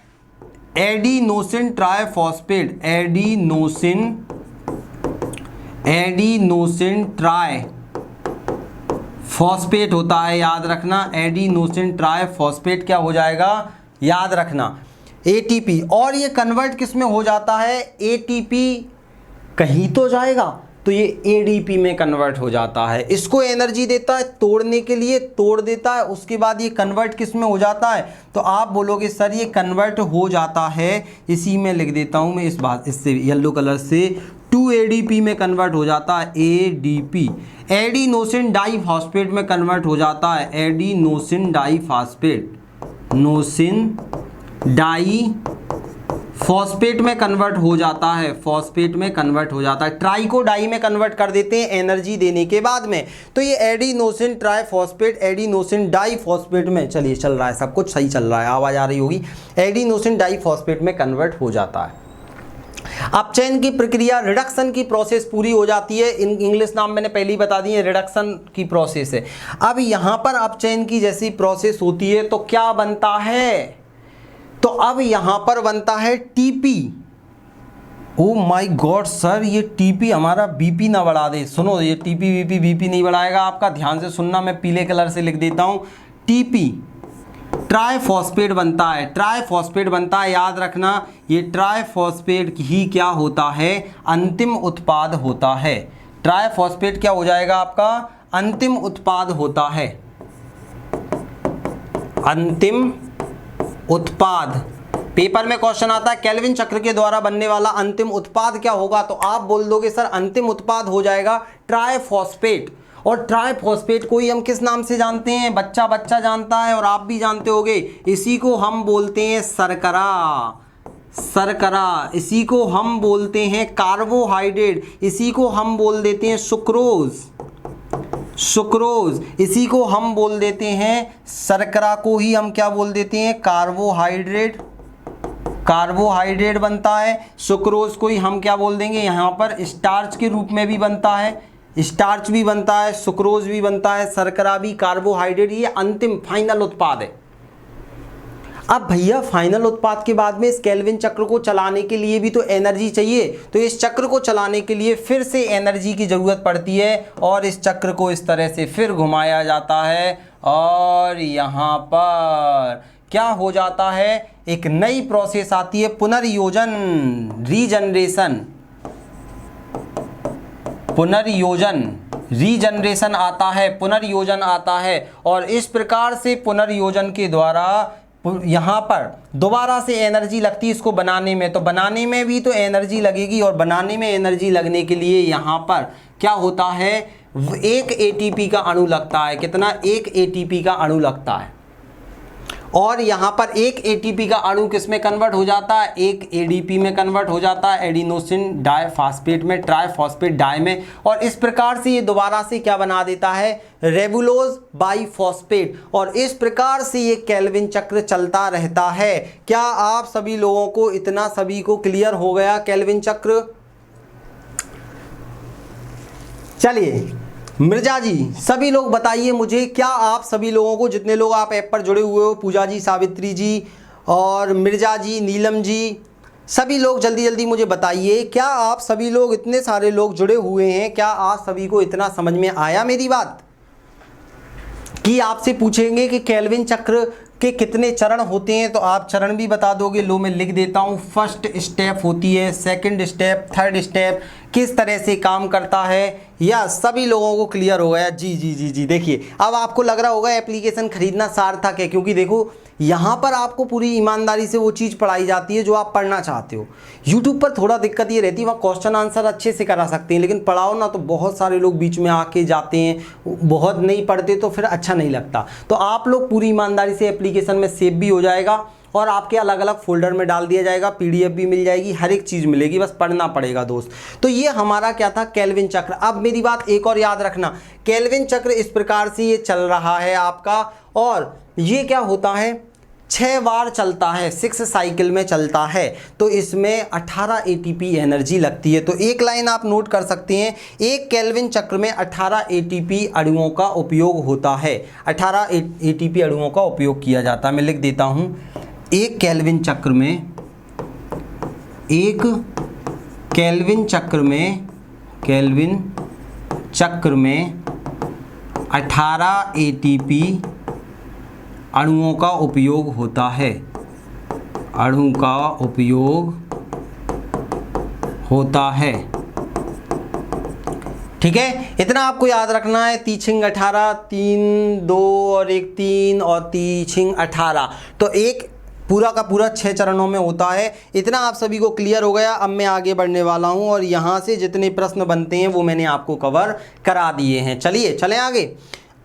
एडिनोसिन ट्राइफॉस्फेट। एडिनोसिन ट्राइफॉस्फेट होता है, याद रखना। एडिनोसिन ट्राइफॉस्फेट क्या हो जाएगा, याद रखना, एटीपी। और ये कन्वर्ट किस में हो जाता है, एटीपी कहीं तो जाएगा, तो ये एडीपी में कन्वर्ट हो जाता है। इसको एनर्जी देता है तोड़ने के लिए, तोड़ देता है, उसके बाद ये कन्वर्ट किस में हो जाता है, तो आप बोलोगे सर ये कन्वर्ट हो जाता है, इसी में लिख देता हूं मैं इस बात, इससे येलो कलर से, 2 एडीपी में कन्वर्ट हो जाता है, एडीपी। एडिनोसिन डाइफॉस्फेट में कन्वर्ट हो जाता है, एडिनोसिन डाइफॉस्फेट, नोसिन डाई फॉस्फेट में कन्वर्ट हो जाता है, फॉस्फेट में कन्वर्ट हो जाता है। ट्राई को डाई में कन्वर्ट कर देते हैं एनर्जी देने के बाद में। तो ये एडिनोसिन ट्राइफॉस्फेट एडिनोसिन डाइफॉस्फेट में, चलिए चल रहा है, सब कुछ सही चल रहा है, आवाज आ रही होगी, एडिनोसिन डाइफॉस्फेट में कन्वर्ट हो जाता है। अपचयन की प्रक्रिया, रिडक्शन की प्रोसेस पूरी हो जाती है। इंग्लिश नाम मैंने पहले ही बता दिए, रिडक्शन की प्रोसेस है। अब यहां पर अपचयन की जैसी प्रोसेस होती है तो क्या बनता है, तो अब यहां पर बनता है TP. Oh my God sir, ये टीपी हमारा बीपी ना बढ़ा दे। सुनो, ये टीपी बीपी नहीं बढ़ाएगा आपका, ध्यान से सुनना, मैं पीले कलर से लिख देता हूं। टीपी ट्राइफॉस्फेट बनता है, ट्राइफॉस्फेट बनता है, याद रखना, ये ट्राइफॉस्फेट ही क्या होता है, अंतिम उत्पाद होता है। ट्राइफॉस्फेट क्या हो जाएगा आपका, अंतिम उत्पाद होता है, अंतिम उत्पाद। पेपर में क्वेश्चन आता है केल्विन चक्र के द्वारा बनने वाला अंतिम उत्पाद क्या होगा, तो आप बोल दोगे सर अंतिम उत्पाद हो जाएगा ट्राइफॉस्फेट। और ट्राइफॉस्फेट को ही हम किस नाम से जानते हैं, बच्चा बच्चा जानता है और आप भी जानते होगे, इसी को हम बोलते हैं शर्करा। शर्करा, इसी को हम बोलते हैं कार्बोहाइड्रेट, इसी को हम बोल देते हैं सुक्रोज, सुक्रोज, इसी को हम बोल देते हैं, शर्करा को ही हम क्या बोल देते हैं, कार्बोहाइड्रेट। कार्बोहाइड्रेट बनता है। सुक्रोज को ही हम क्या बोल देंगे, यहाँ पर स्टार्च के रूप में भी बनता है, स्टार्च भी बनता है, सुक्रोज भी बनता है, शर्करा भी, कार्बोहाइड्रेट, ये अंतिम फाइनल उत्पाद है। अब भैया फाइनल उत्पाद के बाद में इस केल्विन चक्र को चलाने के लिए भी तो एनर्जी चाहिए, तो इस चक्र को चलाने के लिए फिर से एनर्जी की ज़रूरत पड़ती है और इस चक्र को इस तरह से फिर घुमाया जाता है और यहाँ पर क्या हो जाता है, एक नई प्रोसेस आती है, पुनर्योजन, रीजनरेशन, पुनर्योजन, रीजनरेशन आता है, पुनर्योजन आता है। और इस प्रकार से पुनर्योजन के द्वारा यहाँ पर दोबारा से एनर्जी लगती है इसको बनाने में, तो बनाने में भी तो एनर्जी लगेगी, और बनाने में एनर्जी लगने के लिए यहाँ पर क्या होता है, एक एटीपी का अणु लगता है। कितना? एक एटीपी का अणु लगता है। और यहाँ पर एक एटीपी का अणु किस में कन्वर्ट हो जाता है? एक एडीपी में कन्वर्ट हो जाता है, एडिनोसिन डाइफॉस्फेट में, ट्राइफॉस्फेट डाई में। और इस प्रकार से ये दोबारा से क्या बना देता है? रेबुलोज बाइफॉस्फेट। और इस प्रकार से ये केल्विन चक्र चलता रहता है। क्या आप सभी लोगों को इतना सभी को क्लियर हो गया केल्विन चक्र? चलिए मिर्जा जी सभी लोग बताइए मुझे, क्या आप सभी लोगों को, जितने लोग आप ऐप पर जुड़े हुए हो, पूजा जी, सावित्री जी और मिर्जा जी, नीलम जी, सभी लोग जल्दी जल्दी मुझे बताइए, क्या आप सभी लोग, इतने सारे लोग जुड़े हुए हैं, क्या आप सभी को इतना समझ में आया मेरी बात कि आपसे पूछेंगे कि केल्विन चक्र के कितने चरण होते हैं, तो आप चरण भी बता दोगे? लो मैं लिख देता हूँ। फर्स्ट स्टेप होती है, सेकंड स्टेप, थर्ड स्टेप, किस तरह से काम करता है, या सभी लोगों को क्लियर हो गया? जी जी जी जी। देखिए अब आपको लग रहा होगा एप्लीकेशन खरीदना सार्थक है, क्योंकि देखो यहाँ पर आपको पूरी ईमानदारी से वो चीज़ पढ़ाई जाती है जो आप पढ़ना चाहते हो। यूट्यूब पर थोड़ा दिक्कत ये रहती है, वहाँ क्वेश्चन आंसर अच्छे से करा सकते हैं, लेकिन पढ़ाओ ना तो बहुत सारे लोग बीच में आके जाते हैं, बहुत नहीं पढ़ते तो फिर अच्छा नहीं लगता। तो आप लोग पूरी ईमानदारी से एप्लीकेशन में सेव भी हो जाएगा और आपके अलग अलग फोल्डर में डाल दिया जाएगा, PDF भी मिल जाएगी, हर एक चीज़ मिलेगी, बस पढ़ना पड़ेगा दोस्त। तो ये हमारा क्या था? केल्विन चक्र। अब मेरी बात एक और याद रखना, केल्विन चक्र इस प्रकार से ये चल रहा है आपका, और ये क्या होता है? 6 बार चलता है, 6 साइकिल में चलता है, तो इसमें 18 ATP एनर्जी लगती है। तो एक लाइन आप नोट कर सकते हैं, एक केल्विन चक्र में 18 ATP अणुओं का उपयोग होता है, 18 ATP अणुओं का उपयोग किया जाता है। मैं लिख देता हूँ, एक केल्विन चक्र में, एक केल्विन चक्र में, केल्विन चक्र में 18 ATP अणुओं का उपयोग होता है, अणु का उपयोग होता है। ठीक है, इतना आपको याद रखना है। तीछिंग 18, 3 2 और 1 3 और तीछिंग 18, तो एक पूरा का पूरा 6 चरणों में होता है। इतना आप सभी को क्लियर हो गया। अब मैं आगे बढ़ने वाला हूं और यहां से जितने प्रश्न बनते हैं वो मैंने आपको कवर करा दिए हैं। चलिए चलें आगे।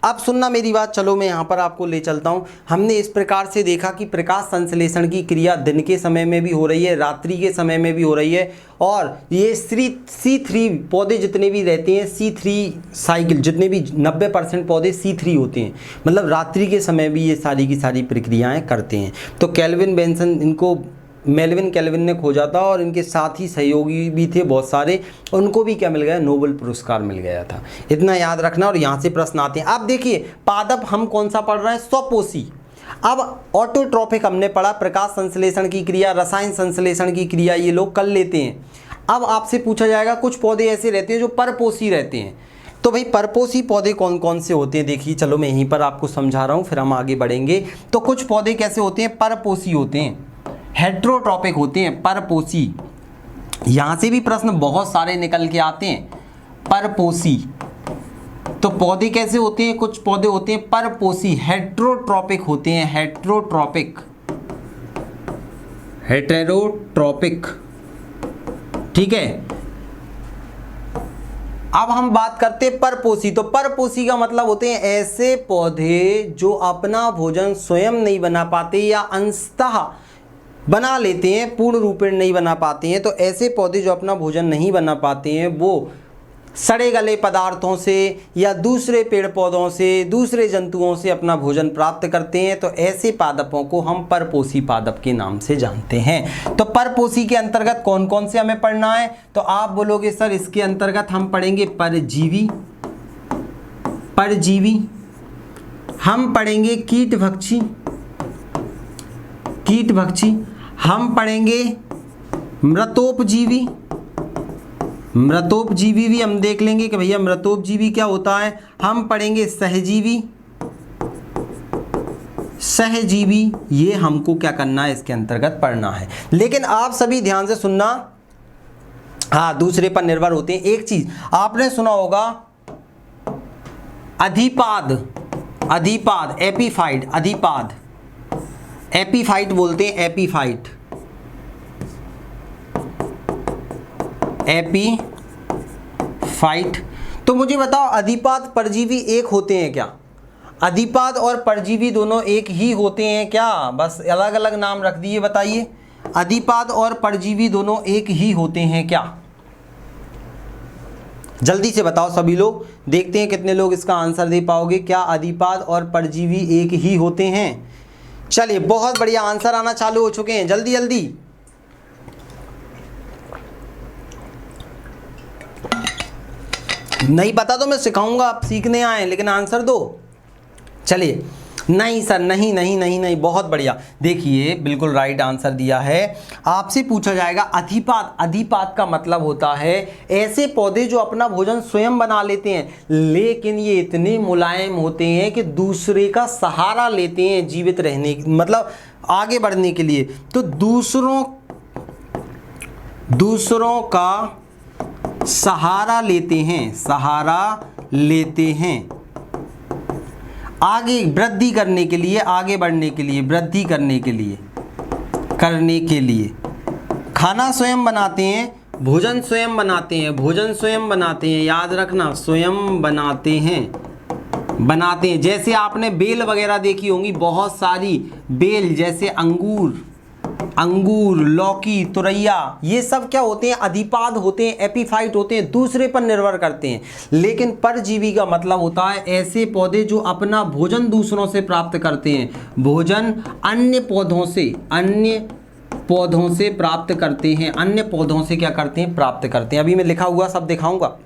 अब सुनना मेरी बात, चलो मैं यहाँ पर आपको ले चलता हूँ। हमने इस प्रकार से देखा कि प्रकाश संश्लेषण की क्रिया दिन के समय में भी हो रही है, रात्रि के समय में भी हो रही है, और ये C3 पौधे जितने भी रहते हैं, C3 साइकिल, जितने भी 90% पौधे C3 होते हैं, मतलब रात्रि के समय भी ये सारी की सारी प्रक्रियाएँ करते हैं। तो केल्विन बेंसन, इनको मेल्विन केल्विन ने खोजा था, और इनके साथ ही सहयोगी भी थे बहुत सारे, उनको भी क्या मिल गया? नोबेल पुरस्कार मिल गया था। इतना याद रखना। और यहाँ से प्रश्न आते हैं। अब देखिए पादप हम कौन सा पढ़ रहे हैं? स्वपोषी। अब ऑटोट्रॉपिक हमने पढ़ा, प्रकाश संश्लेषण की क्रिया, रसायन संश्लेषण की क्रिया ये लोग कर लेते हैं। अब आपसे पूछा जाएगा कुछ पौधे ऐसे रहते हैं जो परपोषी रहते हैं। तो भाई परपोषी पौधे कौन कौन से होते हैं? देखिए चलो मैं यहीं पर आपको समझा रहा हूँ, फिर हम आगे बढ़ेंगे। तो कुछ पौधे कैसे होते हैं? परपोषी होते हैं, हेट्रोट्रॉपिक होते हैं, परपोषी। यहां से भी प्रश्न बहुत सारे निकल के आते हैं। परपोषी, तो पौधे कैसे होते हैं? कुछ पौधे होते हैं परपोषी, हेट्रोट्रॉपिक होते हैं, हेट्रोट्रॉपिक, हेटेरोट्रॉपिक। ठीक है, अब हम बात करते हैं परपोषी। तो परपोषी का मतलब होते हैं ऐसे पौधे जो अपना भोजन स्वयं नहीं बना पाते या अंशतः बना लेते हैं, पूर्ण रूपेण नहीं बना पाते हैं। तो ऐसे पौधे जो अपना भोजन नहीं बना पाते हैं वो सड़े गले पदार्थों से या दूसरे पेड़ पौधों से, दूसरे जंतुओं से अपना भोजन प्राप्त करते हैं। तो ऐसे पादपों को हम परपोषी पादप के नाम से जानते हैं। तो परपोषी के अंतर्गत कौन कौन से हमें पढ़ना है? तो आप बोलोगे सर इसके अंतर्गत हम पढ़ेंगे परजीवी, परजीवी, हम पढ़ेंगे कीटभक्षी, कीटभक्षी, हम पढ़ेंगे मृतोपजीवी, मृतोपजीवी भी हम देख लेंगे कि भैया मृतोपजीवी क्या होता है। हम पढ़ेंगे सहजीवी, सहजीवी, ये हमको क्या करना है? इसके अंतर्गत पढ़ना है। लेकिन आप सभी ध्यान से सुनना, हाँ दूसरे पर निर्भर होते हैं। एक चीज आपने सुना होगा, अधिपाद, अधिपाद, एपीफाइड, अधिपाद, एपीफाइट बोलते हैं, एपीफाइट, एपीफाइट। तो मुझे बताओ अधिपाद परजीवी एक होते हैं क्या? अधिपाद और परजीवी दोनों एक ही होते हैं क्या? बस अलग अलग नाम रख दिए, बताइए। अधिपाद और परजीवी दोनों एक ही होते हैं क्या? जल्दी से बताओ सभी लोग, देखते हैं कितने लोग इसका आंसर दे पाओगे। क्या अधिपाद और परजीवी एक ही होते हैं? चलिए, बहुत बढ़िया, आंसर आना चालू हो चुके हैं, जल्दी जल्दी। नहीं पता तो मैं सिखाऊंगा, आप सीखने आए, लेकिन आंसर दो। चलिए, नहीं सर, नहीं नहीं नहीं नहीं, बहुत बढ़िया। देखिए, बिल्कुल राइट आंसर दिया है। आपसे पूछा जाएगा अधिपाद। अधिपाद का मतलब होता है ऐसे पौधे जो अपना भोजन स्वयं बना लेते हैं, लेकिन ये इतने मुलायम होते हैं कि दूसरे का सहारा लेते हैं जीवित रहने, मतलब आगे बढ़ने के लिए। तो दूसरों का सहारा लेते हैं, सहारा लेते हैं आगे वृद्धि करने के लिए, आगे बढ़ने के लिए, वृद्धि करने के लिए, खाना स्वयं बनाते हैं, भोजन स्वयं बनाते हैं, भोजन स्वयं बनाते हैं, याद रखना, स्वयं बनाते हैं। जैसे आपने बेल वगैरह देखी होंगी, बहुत सारी बेल, जैसे अंगूर, लौकी, तुरैया, ये सब क्या होते हैं? अधिपाद होते हैं, एपीफाइट होते हैं, दूसरे पर निर्भर करते हैं। लेकिन परजीवी का मतलब होता है ऐसे पौधे जो अपना भोजन दूसरों से प्राप्त करते हैं, भोजन अन्य पौधों से प्राप्त करते हैं, अन्य पौधों से क्या करते हैं? प्राप्त करते हैं। अभी मैं लिखा हुआ सब दिखाऊंगा।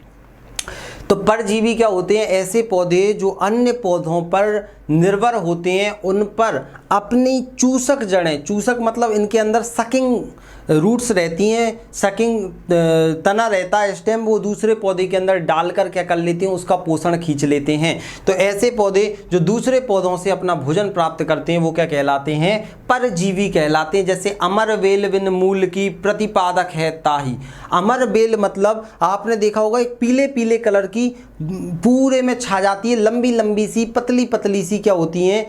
तो परजीवी क्या होते हैं? ऐसे पौधे जो अन्य पौधों पर निर्भर होते हैं, उन पर अपनी चूसक जड़ें, चूसक मतलब इनके अंदर सकिंग रूट्स रहती हैं, सकिंग तना रहता है, स्टेम, वो दूसरे पौधे के अंदर डालकर क्या कर लेते हैं? उसका पोषण खींच लेते हैं। तो ऐसे पौधे जो दूसरे पौधों से अपना भोजन प्राप्त करते हैं, वो क्या कहलाते हैं? परजीवी कहलाते हैं। जैसे अमर बेल बिन मूल की प्रतिपादक है ताही। अमर बेल मतलब आपने देखा होगा, एक पीले पीले कलर की पूरे में छा जाती है, लंबी लंबी सी, पतली पतली सी क्या होती हैं?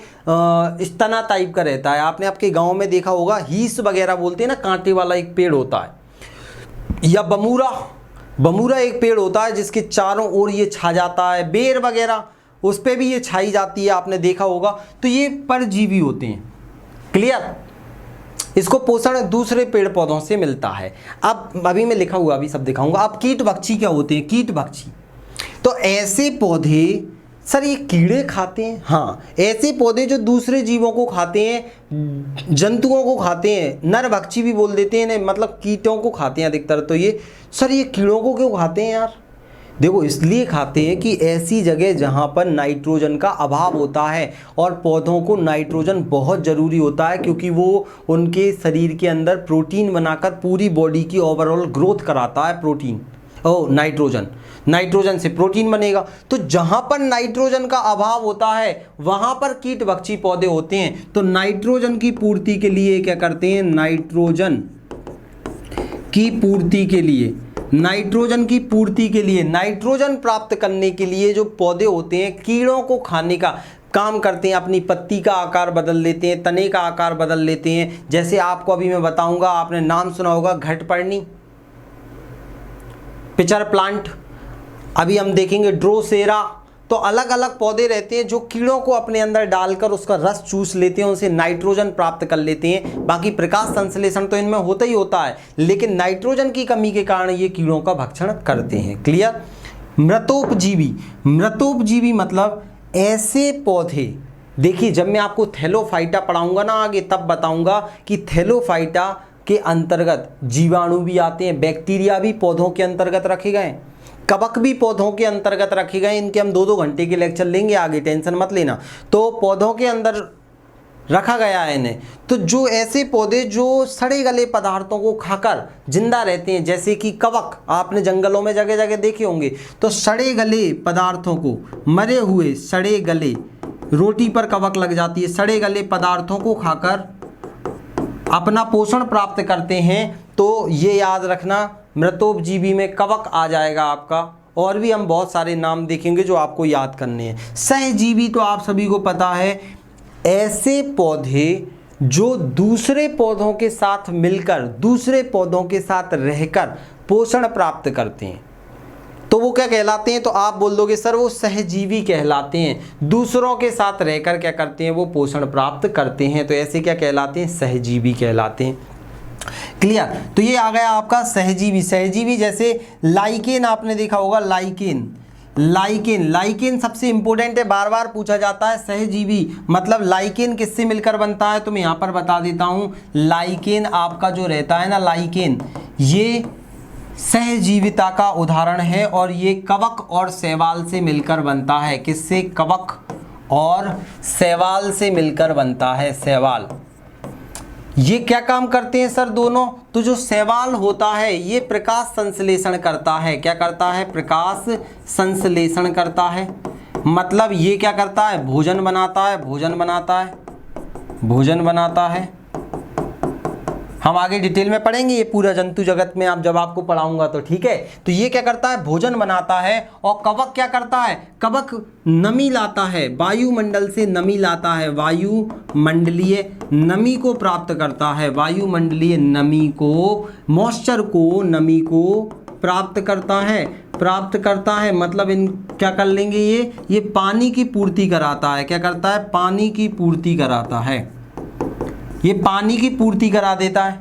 तना टाइप का रहता है। आपने आपके गांव में देखा होगा, हीस वगैरह बोलते हैं ना, कांटे वाला एक पेड़ होता है, या बमूरा एक पेड़ होता है जिसके चारों ओर ये छा जाता है, बेर वगैरह उस पे भी ये छाई जाती है, आपने देखा होगा। तो ये परजीवी होते हैं। क्लियर? इसको पोषण दूसरे पेड़ पौधों से मिलता है। अब अभी मैं लिखा हुआ अभी सब दिखाऊंगा। अब कीटभक्षी क्या होते हैं? कीटभक्षी तो ऐसे पौधे, सर ये कीड़े खाते हैं? हाँ, ऐसे पौधे जो दूसरे जीवों को खाते हैं, जंतुओं को खाते हैं, नरभक्षी भी बोल देते हैं, मतलब कीटों को खाते हैं अधिकतर। तो ये सर ये कीड़ों को क्यों खाते हैं यार? देखो, इसलिए खाते हैं कि ऐसी जगह जहाँ पर नाइट्रोजन का अभाव होता है, और पौधों को नाइट्रोजन बहुत ज़रूरी होता है, क्योंकि वो उनके शरीर के अंदर प्रोटीन बनाकर पूरी बॉडी की ओवरऑल ग्रोथ कराता है। प्रोटीन नाइट्रोजन से प्रोटीन बनेगा। तो जहां पर नाइट्रोजन का अभाव होता है वहां पर कीटभक्षी पौधे होते हैं। तो नाइट्रोजन की पूर्ति के लिए क्या करते हैं? नाइट्रोजन की पूर्ति के लिए, नाइट्रोजन प्राप्त करने के लिए जो पौधे होते हैं, कीड़ों को खाने का काम करते हैं। अपनी पत्ती का आकार बदल लेते हैं, तने का आकार बदल लेते हैं। जैसे आपको अभी मैं बताऊंगा, आपने नाम सुना होगा घटपर्णी, पिचर प्लांट, अभी हम देखेंगे ड्रोसेरा। तो अलग अलग पौधे रहते हैं जो कीड़ों को अपने अंदर डालकर उसका रस चूस लेते हैं, उनसे नाइट्रोजन प्राप्त कर लेते हैं। बाकी प्रकाश संश्लेषण तो इनमें होता ही होता है, लेकिन नाइट्रोजन की कमी के कारण ये कीड़ों का भक्षण करते हैं। क्लियर? मृतोपजीवी मतलब ऐसे पौधे, देखिए जब मैं आपको थैलोफाइटा पढ़ाऊंगा ना आगे, तब बताऊंगा कि थैलोफाइटा के अंतर्गत जीवाणु भी आते हैं, बैक्टीरिया भी पौधों के अंतर्गत रखे गए, कवक भी पौधों के अंतर्गत रखे गए। इनके हम 2-2 घंटे के लेक्चर लेंगे आगे, टेंशन मत लेना। तो पौधों के अंदर रखा गया है इन्हें। तो जो ऐसे पौधे जो सड़े गले पदार्थों को खाकर जिंदा रहते हैं, जैसे कि कवक, आपने जंगलों में जगह जगह देखे होंगे। तो सड़े गले पदार्थों को, मरे हुए सड़े गले, रोटी पर कवक लग जाती है, सड़े गले पदार्थों को खाकर अपना पोषण प्राप्त करते हैं। तो ये याद रखना, मृतोपजीवी में कवक आ जाएगा आपका। और भी हम बहुत सारे नाम देखेंगे जो आपको याद करने हैं। सहजीवी तो आप सभी को पता है, ऐसे पौधे जो दूसरे पौधों के साथ मिलकर, दूसरे पौधों के साथ रहकर पोषण प्राप्त करते हैं, तो वो क्या कहलाते हैं? तो आप बोल दोगे सर वो सहजीवी कहलाते हैं। दूसरों के साथ रहकर क्या करते हैं? वो पोषण प्राप्त करते हैं, तो ऐसे क्या कहलाते हैं? सहजीवी कहलाते हैं। क्लियर? तो ये आ गया आपका सहजीवी। सहजीवी जैसे लाइकेन, आपने देखा होगा लाइकेन, लाइकेन, लाइकेन सबसे इंपॉर्टेंट है, बार बार पूछा जाता है। सहजीवी मतलब लाइकेन किससे मिलकर बनता है? तो मैं यहाँ पर बता देता हूँ। लाइकेन आपका जो रहता है ना, लाइकेन ये सहजीविता का उदाहरण है और ये कवक और शैवाल से मिलकर बनता है। किससे? कवक और शैवाल से मिलकर बनता है। शैवाल ये क्या काम करते हैं सर दोनों? तो जो शैवाल होता है ये प्रकाश संश्लेषण करता है। क्या करता है? प्रकाश संश्लेषण करता है। मतलब ये क्या करता है? भोजन बनाता है, भोजन बनाता है, भोजन बनाता है। हम आगे डिटेल में पढ़ेंगे ये पूरा जंतु जगत में, आप जब आपको पढ़ाऊंगा तो ठीक है। तो ये क्या करता है? भोजन बनाता है। और कवक क्या करता है? कवक नमी लाता है, वायुमंडल से नमी लाता है, वायुमंडलीय नमी को प्राप्त करता है, वायुमंडलीय नमी को, मॉइस्चर को, नमी को प्राप्त करता है, प्राप्त करता है। मतलब इन क्या कर लेंगे? ये पानी की पूर्ति कराता है। क्या करता है? पानी की पूर्ति कराता है। ये पानी की पूर्ति करा देता है।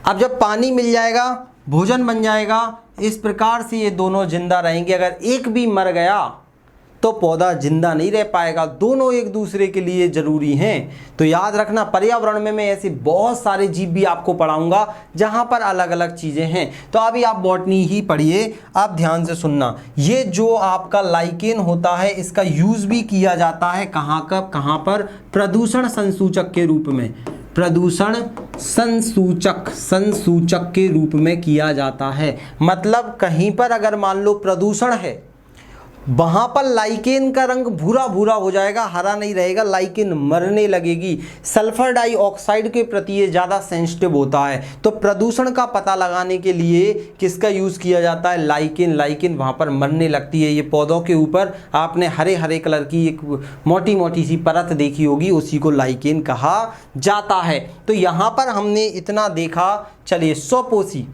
अब जब पानी मिल जाएगा, भोजन बन जाएगा, इस प्रकार से ये दोनों जिंदा रहेंगे। अगर एक भी मर गया तो पौधा जिंदा नहीं रह पाएगा। दोनों एक दूसरे के लिए जरूरी हैं। तो याद रखना, पर्यावरण में मैं ऐसे बहुत सारे जीव भी आपको पढ़ाऊंगा जहां पर अलग अलग चीजें हैं। तो अभी आप बॉटनी ही पढ़िए, आप ध्यान से सुनना। ये जो आपका लाइकेन होता है इसका यूज भी किया जाता है कहाँ कब कहाँ पर? प्रदूषण संसूचक के रूप में, प्रदूषण संसूचक, संसूचक के रूप में किया जाता है। मतलब कहीं पर अगर मान लो प्रदूषण है, वहां पर लाइकेन का रंग भूरा भूरा हो जाएगा, हरा नहीं रहेगा, लाइकेन मरने लगेगी। सल्फर डाइऑक्साइड के प्रति ये ज़्यादा सेंसिटिव होता है। तो प्रदूषण का पता लगाने के लिए किसका यूज़ किया जाता है? लाइकेन। लाइकेन वहां पर मरने लगती है। ये पौधों के ऊपर आपने हरे हरे कलर की एक मोटी मोटी सी परत देखी होगी, उसी को लाइकेन कहा जाता है। तो यहाँ पर हमने इतना देखा। चलिए, स्वपोषी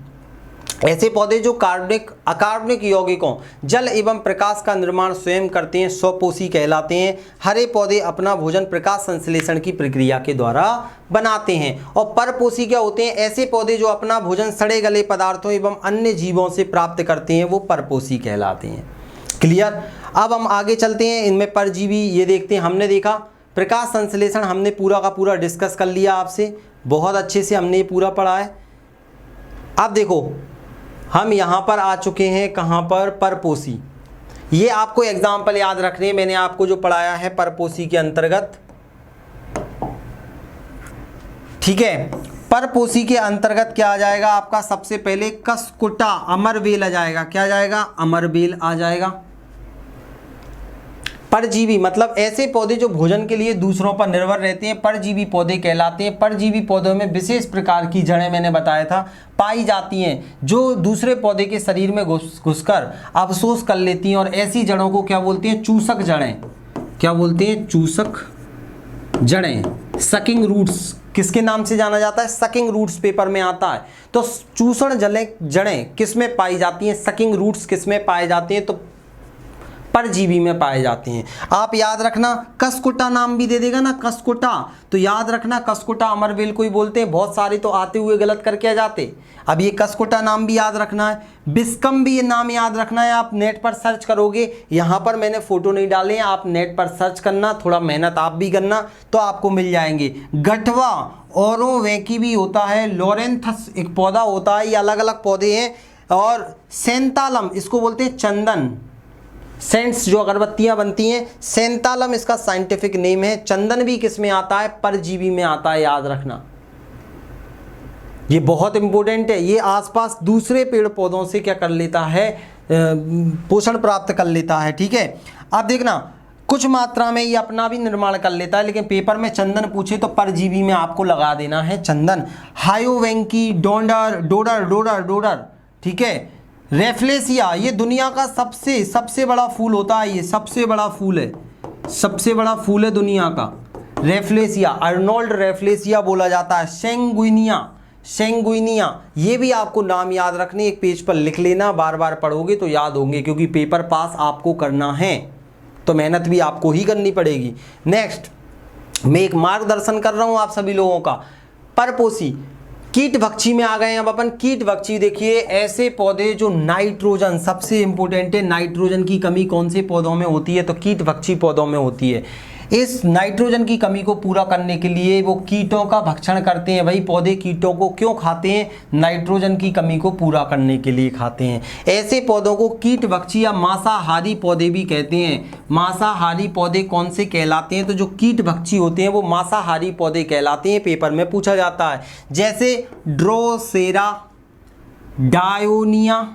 ऐसे पौधे जो कार्बनिक अकार्बनिक यौगिकों, जल एवं प्रकाश का निर्माण स्वयं करते हैं, स्वपोषी कहलाते हैं। हरे पौधे अपना भोजन प्रकाश संश्लेषण की प्रक्रिया के द्वारा बनाते हैं। और परपोषी क्या होते हैं? ऐसे पौधे जो अपना भोजन सड़े गले पदार्थों एवं अन्य जीवों से प्राप्त करते हैं, वो परपोषी कहलाते हैं। क्लियर? अब हम आगे चलते हैं। इनमें परजीवी ये देखते हैं। हमने देखा प्रकाश संश्लेषण, हमने पूरा का पूरा डिस्कस कर लिया आपसे, बहुत अच्छे से हमने ये पूरा पढ़ा है। अब देखो हम यहाँ पर आ चुके हैं कहाँ पर? परपोषी। ये आपको एग्जाम्पल याद रखने, मैंने आपको जो पढ़ाया है परपोषी के अंतर्गत, ठीक है। परपोषी के अंतर्गत क्या आ जाएगा आपका? सबसे पहले कसकुटा, अमरबेल आ जाएगा। क्या आ जाएगा? अमरबेल आ जाएगा। परजीवी मतलब ऐसे पौधे जो भोजन के लिए दूसरों पर निर्भर रहते हैं, परजीवी पौधे कहलाते हैं। परजीवी पौधों में विशेष प्रकार की जड़ें, मैंने बताया था, पाई जाती हैं जो दूसरे पौधे के शरीर में घुसकर अवशोष कर लेती हैं। और ऐसी जड़ों को क्या बोलते हैं? चूसक जड़ें। क्या बोलते हैं? चूसक जड़ें। सकिंग रूट्स किसके नाम से जाना जाता है? सकिंग रूट्स पेपर में आता है। तो चूसण जड़ें किस में पाई जाती हैं? सकिंग रूट्स किस में पाए जाते हैं? तो परजीवी में पाए जाते हैं। आप याद रखना, कसकुटा नाम भी दे देगा ना, कसकुटा, तो याद रखना कसकुटा अमरबेल को ही बोलते हैं। बहुत सारे तो आते हुए गलत करके आ जाते। अब ये कसकुटा नाम भी याद रखना है। बिस्कम भी ये नाम याद रखना है। आप नेट पर सर्च करोगे, यहाँ पर मैंने फोटो नहीं डाले हैं, आप नेट पर सर्च करना, थोड़ा मेहनत आप भी करना तो आपको मिल जाएंगे। गठवा ओरोवेकी भी होता है। लोरेंथस एक पौधा होता है, ये अलग अलग पौधे हैं। और सेंतालम इसको बोलते हैं चंदन, सेंट्स जो अगरबत्तियां बनती हैं, सेंतालम इसका साइंटिफिक नेम है। चंदन भी किस में आता है? परजीवी में आता है, याद रखना, ये बहुत इंपॉर्टेंट है। ये आसपास दूसरे पेड़ पौधों से क्या कर लेता है? पोषण प्राप्त कर लेता है। ठीक है, अब देखना कुछ मात्रा में ये अपना भी निर्माण कर लेता है, लेकिन पेपर में चंदन पूछे तो परजीवी में आपको लगा देना है चंदन। हायोवेंकी, डोडर डोडर डोडर डोडर, ठीक है। रेफ्लेसिया ये दुनिया का सबसे बड़ा फूल होता है। ये सबसे बड़ा फूल है, सबसे बड़ा फूल है दुनिया का। रेफ्लेसिया, अर्नोल्ड रेफ्लेसिया बोला जाता है। सेंगुइनिया, सेंगुइनिया, ये भी आपको नाम याद रखने, एक पेज पर लिख लेना, बार बार पढ़ोगे तो याद होंगे, क्योंकि पेपर पास आपको करना है तो मेहनत भी आपको ही करनी पड़ेगी। नेक्स्ट, मैं एक मार्गदर्शन कर रहा हूं आप सभी लोगों का। परपोषी, कीटभक्षी में आ गए हैं अब अपन। कीटभक्षी देखिए, ऐसे पौधे जो नाइट्रोजन, सबसे इंपॉर्टेंट है, नाइट्रोजन की कमी कौन से पौधों में होती है, तो कीटभक्षी पौधों में होती है। इस नाइट्रोजन की कमी को पूरा करने के लिए वो कीटों का भक्षण करते हैं। भाई पौधे कीटों को क्यों खाते हैं, नाइट्रोजन की कमी को पूरा करने के लिए खाते हैं। ऐसे पौधों को कीटभक्षी या मांसाहारी पौधे भी कहते हैं। मांसाहारी पौधे कौन से कहलाते हैं, तो जो कीटभक्षी होते हैं वो मांसाहारी पौधे कहलाते हैं, पेपर में पूछा जाता है। जैसे ड्रोसेरा, डायोनिया,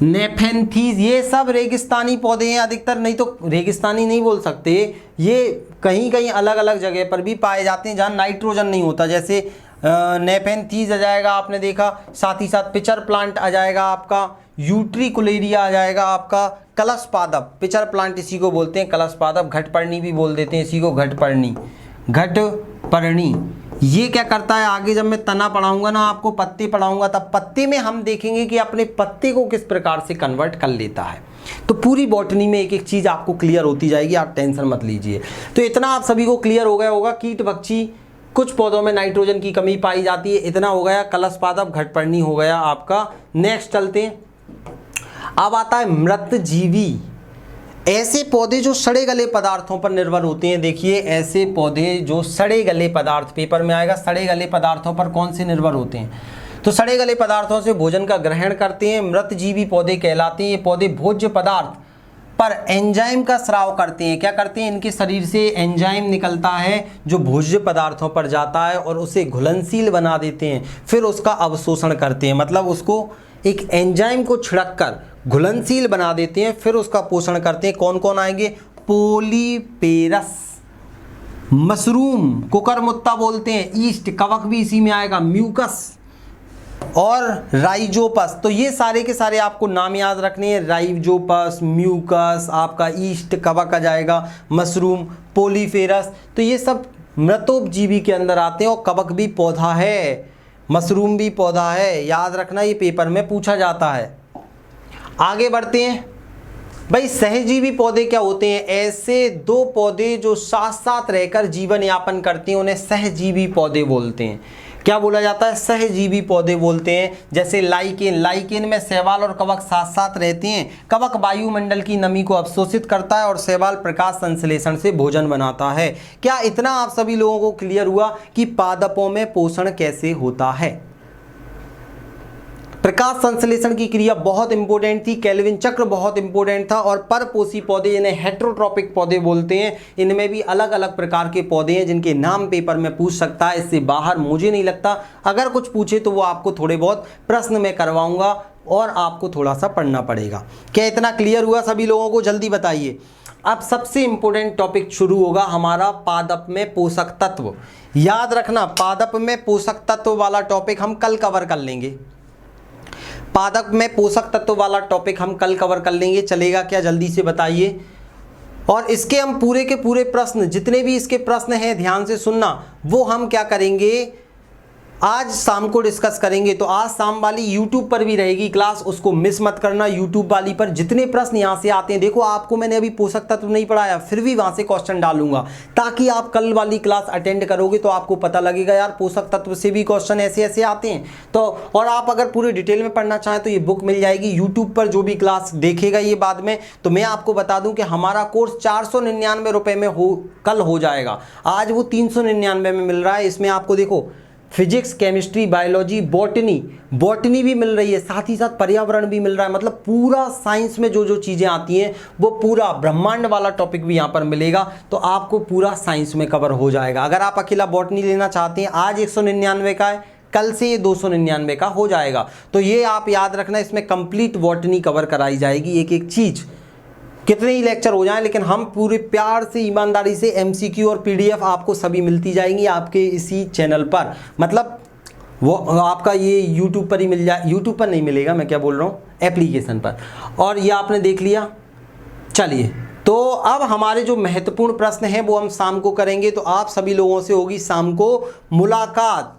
नेफेंथीज, ये सब रेगिस्तानी पौधे हैं अधिकतर, नहीं तो रेगिस्तानी नहीं बोल सकते, ये कहीं कहीं अलग अलग जगह पर भी पाए जाते हैं जहाँ नाइट्रोजन नहीं होता। जैसे नेफेंथीज आ जाएगा, आपने देखा, साथ ही साथ पिचर प्लांट आ जाएगा आपका, यूट्रिकुलेरिया आ जाएगा आपका, कलश पादप, पिचर प्लांट इसी को बोलते हैं, कलश पादप, घटपर्णी भी बोल देते हैं इसी को, घटपर्णी, घटपर्णी। ये क्या करता है, आगे जब मैं तना पढ़ाऊंगा ना, आपको पत्ते पढ़ाऊंगा, तब पत्ते में हम देखेंगे कि अपने पत्ते को किस प्रकार से कन्वर्ट कर लेता है। तो पूरी बॉटनी में एक एक चीज आपको क्लियर होती जाएगी, आप टेंशन मत लीजिए। तो इतना आप सभी को क्लियर हो गया होगा, कीटभक्षी, कुछ पौधों में नाइट्रोजन की कमी पाई जाती है, इतना हो गया। कलश पादप, घटपर्णी हो गया आपका। नेक्स्ट चलते हैं, अब आता है मृतजीवी, ऐसे पौधे जो सड़े गले पदार्थों पर निर्भर होते हैं। देखिए ऐसे पौधे जो सड़े गले पदार्थ, पेपर में आएगा, सड़े गले पदार्थों पर कौन से निर्भर होते हैं, तो सड़े गले पदार्थों से भोजन का ग्रहण करते हैं, मृतजीवी पौधे कहलाते हैं। ये पौधे भोज्य पदार्थ पर एंजाइम का स्राव करते हैं। क्या करते हैं, इनके शरीर से एंजाइम निकलता है जो भोज्य पदार्थों पर जाता है और उसे घुलनशील बना देते हैं, फिर उसका अवशोषण करते हैं। मतलब उसको एक एंजाइम को छिड़क कर घुलनशील बना देते हैं, फिर उसका पोषण करते हैं। कौन कौन आएंगे, पोलीपेरस, मशरूम, कुकरमुत्ता बोलते हैं, ईस्ट, कवक भी इसी में आएगा, म्यूकस और राइजोपस। तो ये सारे के सारे आपको नाम याद रखने हैं, राइजोपस, म्यूकस, आपका ईस्ट, कवक आ जाएगा, मशरूम, पोलीफेरस। तो ये सब मृतोपजीवी के अंदर आते हैं, और कवक भी पौधा है, मशरूम भी पौधा है, याद रखना, ये पेपर में पूछा जाता है। आगे बढ़ते हैं भाई, सहजीवी पौधे क्या होते हैं, ऐसे दो पौधे जो साथ साथ रहकर जीवन यापन करते हैं उन्हें सहजीवी पौधे बोलते हैं। क्या बोला जाता है, सहजीवी पौधे बोलते हैं। जैसे लाइकेन, लाइकेन में शैवाल और कवक साथ साथ रहते हैं। कवक वायुमंडल की नमी को अवशोषित करता है और शैवाल प्रकाश संश्लेषण से भोजन बनाता है। क्या इतना आप सभी लोगों को क्लियर हुआ कि पादपों में पोषण कैसे होता है। प्रकाश संश्लेषण की क्रिया बहुत इंपॉर्टेंट थी, केल्विन चक्र बहुत इंपॉर्टेंट था, और परपोषी पौधे इन्हें हेटेरोट्रॉपिक पौधे बोलते हैं। इनमें भी अलग अलग प्रकार के पौधे हैं जिनके नाम पेपर में पूछ सकता है, इससे बाहर मुझे नहीं लगता। अगर कुछ पूछे तो वो आपको थोड़े बहुत प्रश्न में करवाऊंगा और आपको थोड़ा सा पढ़ना पड़ेगा। क्या इतना क्लियर हुआ सभी लोगों को, जल्दी बताइए। अब सबसे इंपॉर्टेंट टॉपिक शुरू होगा हमारा, पादप में पोषक तत्व। याद रखना, पादप में पोषक तत्व वाला टॉपिक हम कल कवर कर लेंगे। पादप में पोषक तत्व वाला टॉपिक हम कल कवर कर लेंगे, चलेगा क्या, जल्दी से बताइए। और इसके हम पूरे के पूरे प्रश्न, जितने भी इसके प्रश्न हैं, ध्यान से सुनना, वो हम क्या करेंगे, आज शाम को डिस्कस करेंगे। तो आज शाम वाली YouTube पर भी रहेगी क्लास, उसको मिस मत करना। YouTube वाली पर जितने प्रश्न यहाँ से आते हैं, देखो आपको मैंने अभी पोषक तत्व नहीं पढ़ाया, फिर भी वहाँ से क्वेश्चन डालूंगा, ताकि आप कल वाली क्लास अटेंड करोगे तो आपको पता लगेगा यार पोषक तत्व से भी क्वेश्चन ऐसे ऐसे आते हैं। तो और आप अगर पूरे डिटेल में पढ़ना चाहें तो ये बुक मिल जाएगी YouTube पर। जो भी क्लास देखेगा ये बाद में, तो मैं आपको बता दूं कि हमारा कोर्स 499 रुपये में कल हो जाएगा। आज वो 399 में मिल रहा है। इसमें आपको देखो फिजिक्स, केमिस्ट्री, बायोलॉजी, बॉटनी भी मिल रही है, साथ ही साथ पर्यावरण भी मिल रहा है। मतलब पूरा साइंस में जो जो चीज़ें आती हैं वो पूरा, ब्रह्मांड वाला टॉपिक भी यहाँ पर मिलेगा, तो आपको पूरा साइंस में कवर हो जाएगा। अगर आप अकेला बॉटनी लेना चाहते हैं, आज 199 का है, कल से ये 299 का हो जाएगा। तो ये आप याद रखना, इसमें कंप्लीट बॉटनी कवर कराई जाएगी, एक एक चीज़। कितने ही लेक्चर हो जाएं, लेकिन हम पूरे प्यार से, ईमानदारी से MCQ और PDF आपको सभी मिलती जाएंगी आपके इसी चैनल पर। मतलब वो आपका ये YouTube पर ही मिल जाए, YouTube पर नहीं मिलेगा, मैं क्या बोल रहा हूँ, एप्लीकेशन पर। और ये आपने देख लिया। चलिए तो अब हमारे जो महत्वपूर्ण प्रश्न हैं वो हम शाम को करेंगे। तो आप सभी लोगों से होगी शाम को मुलाकात।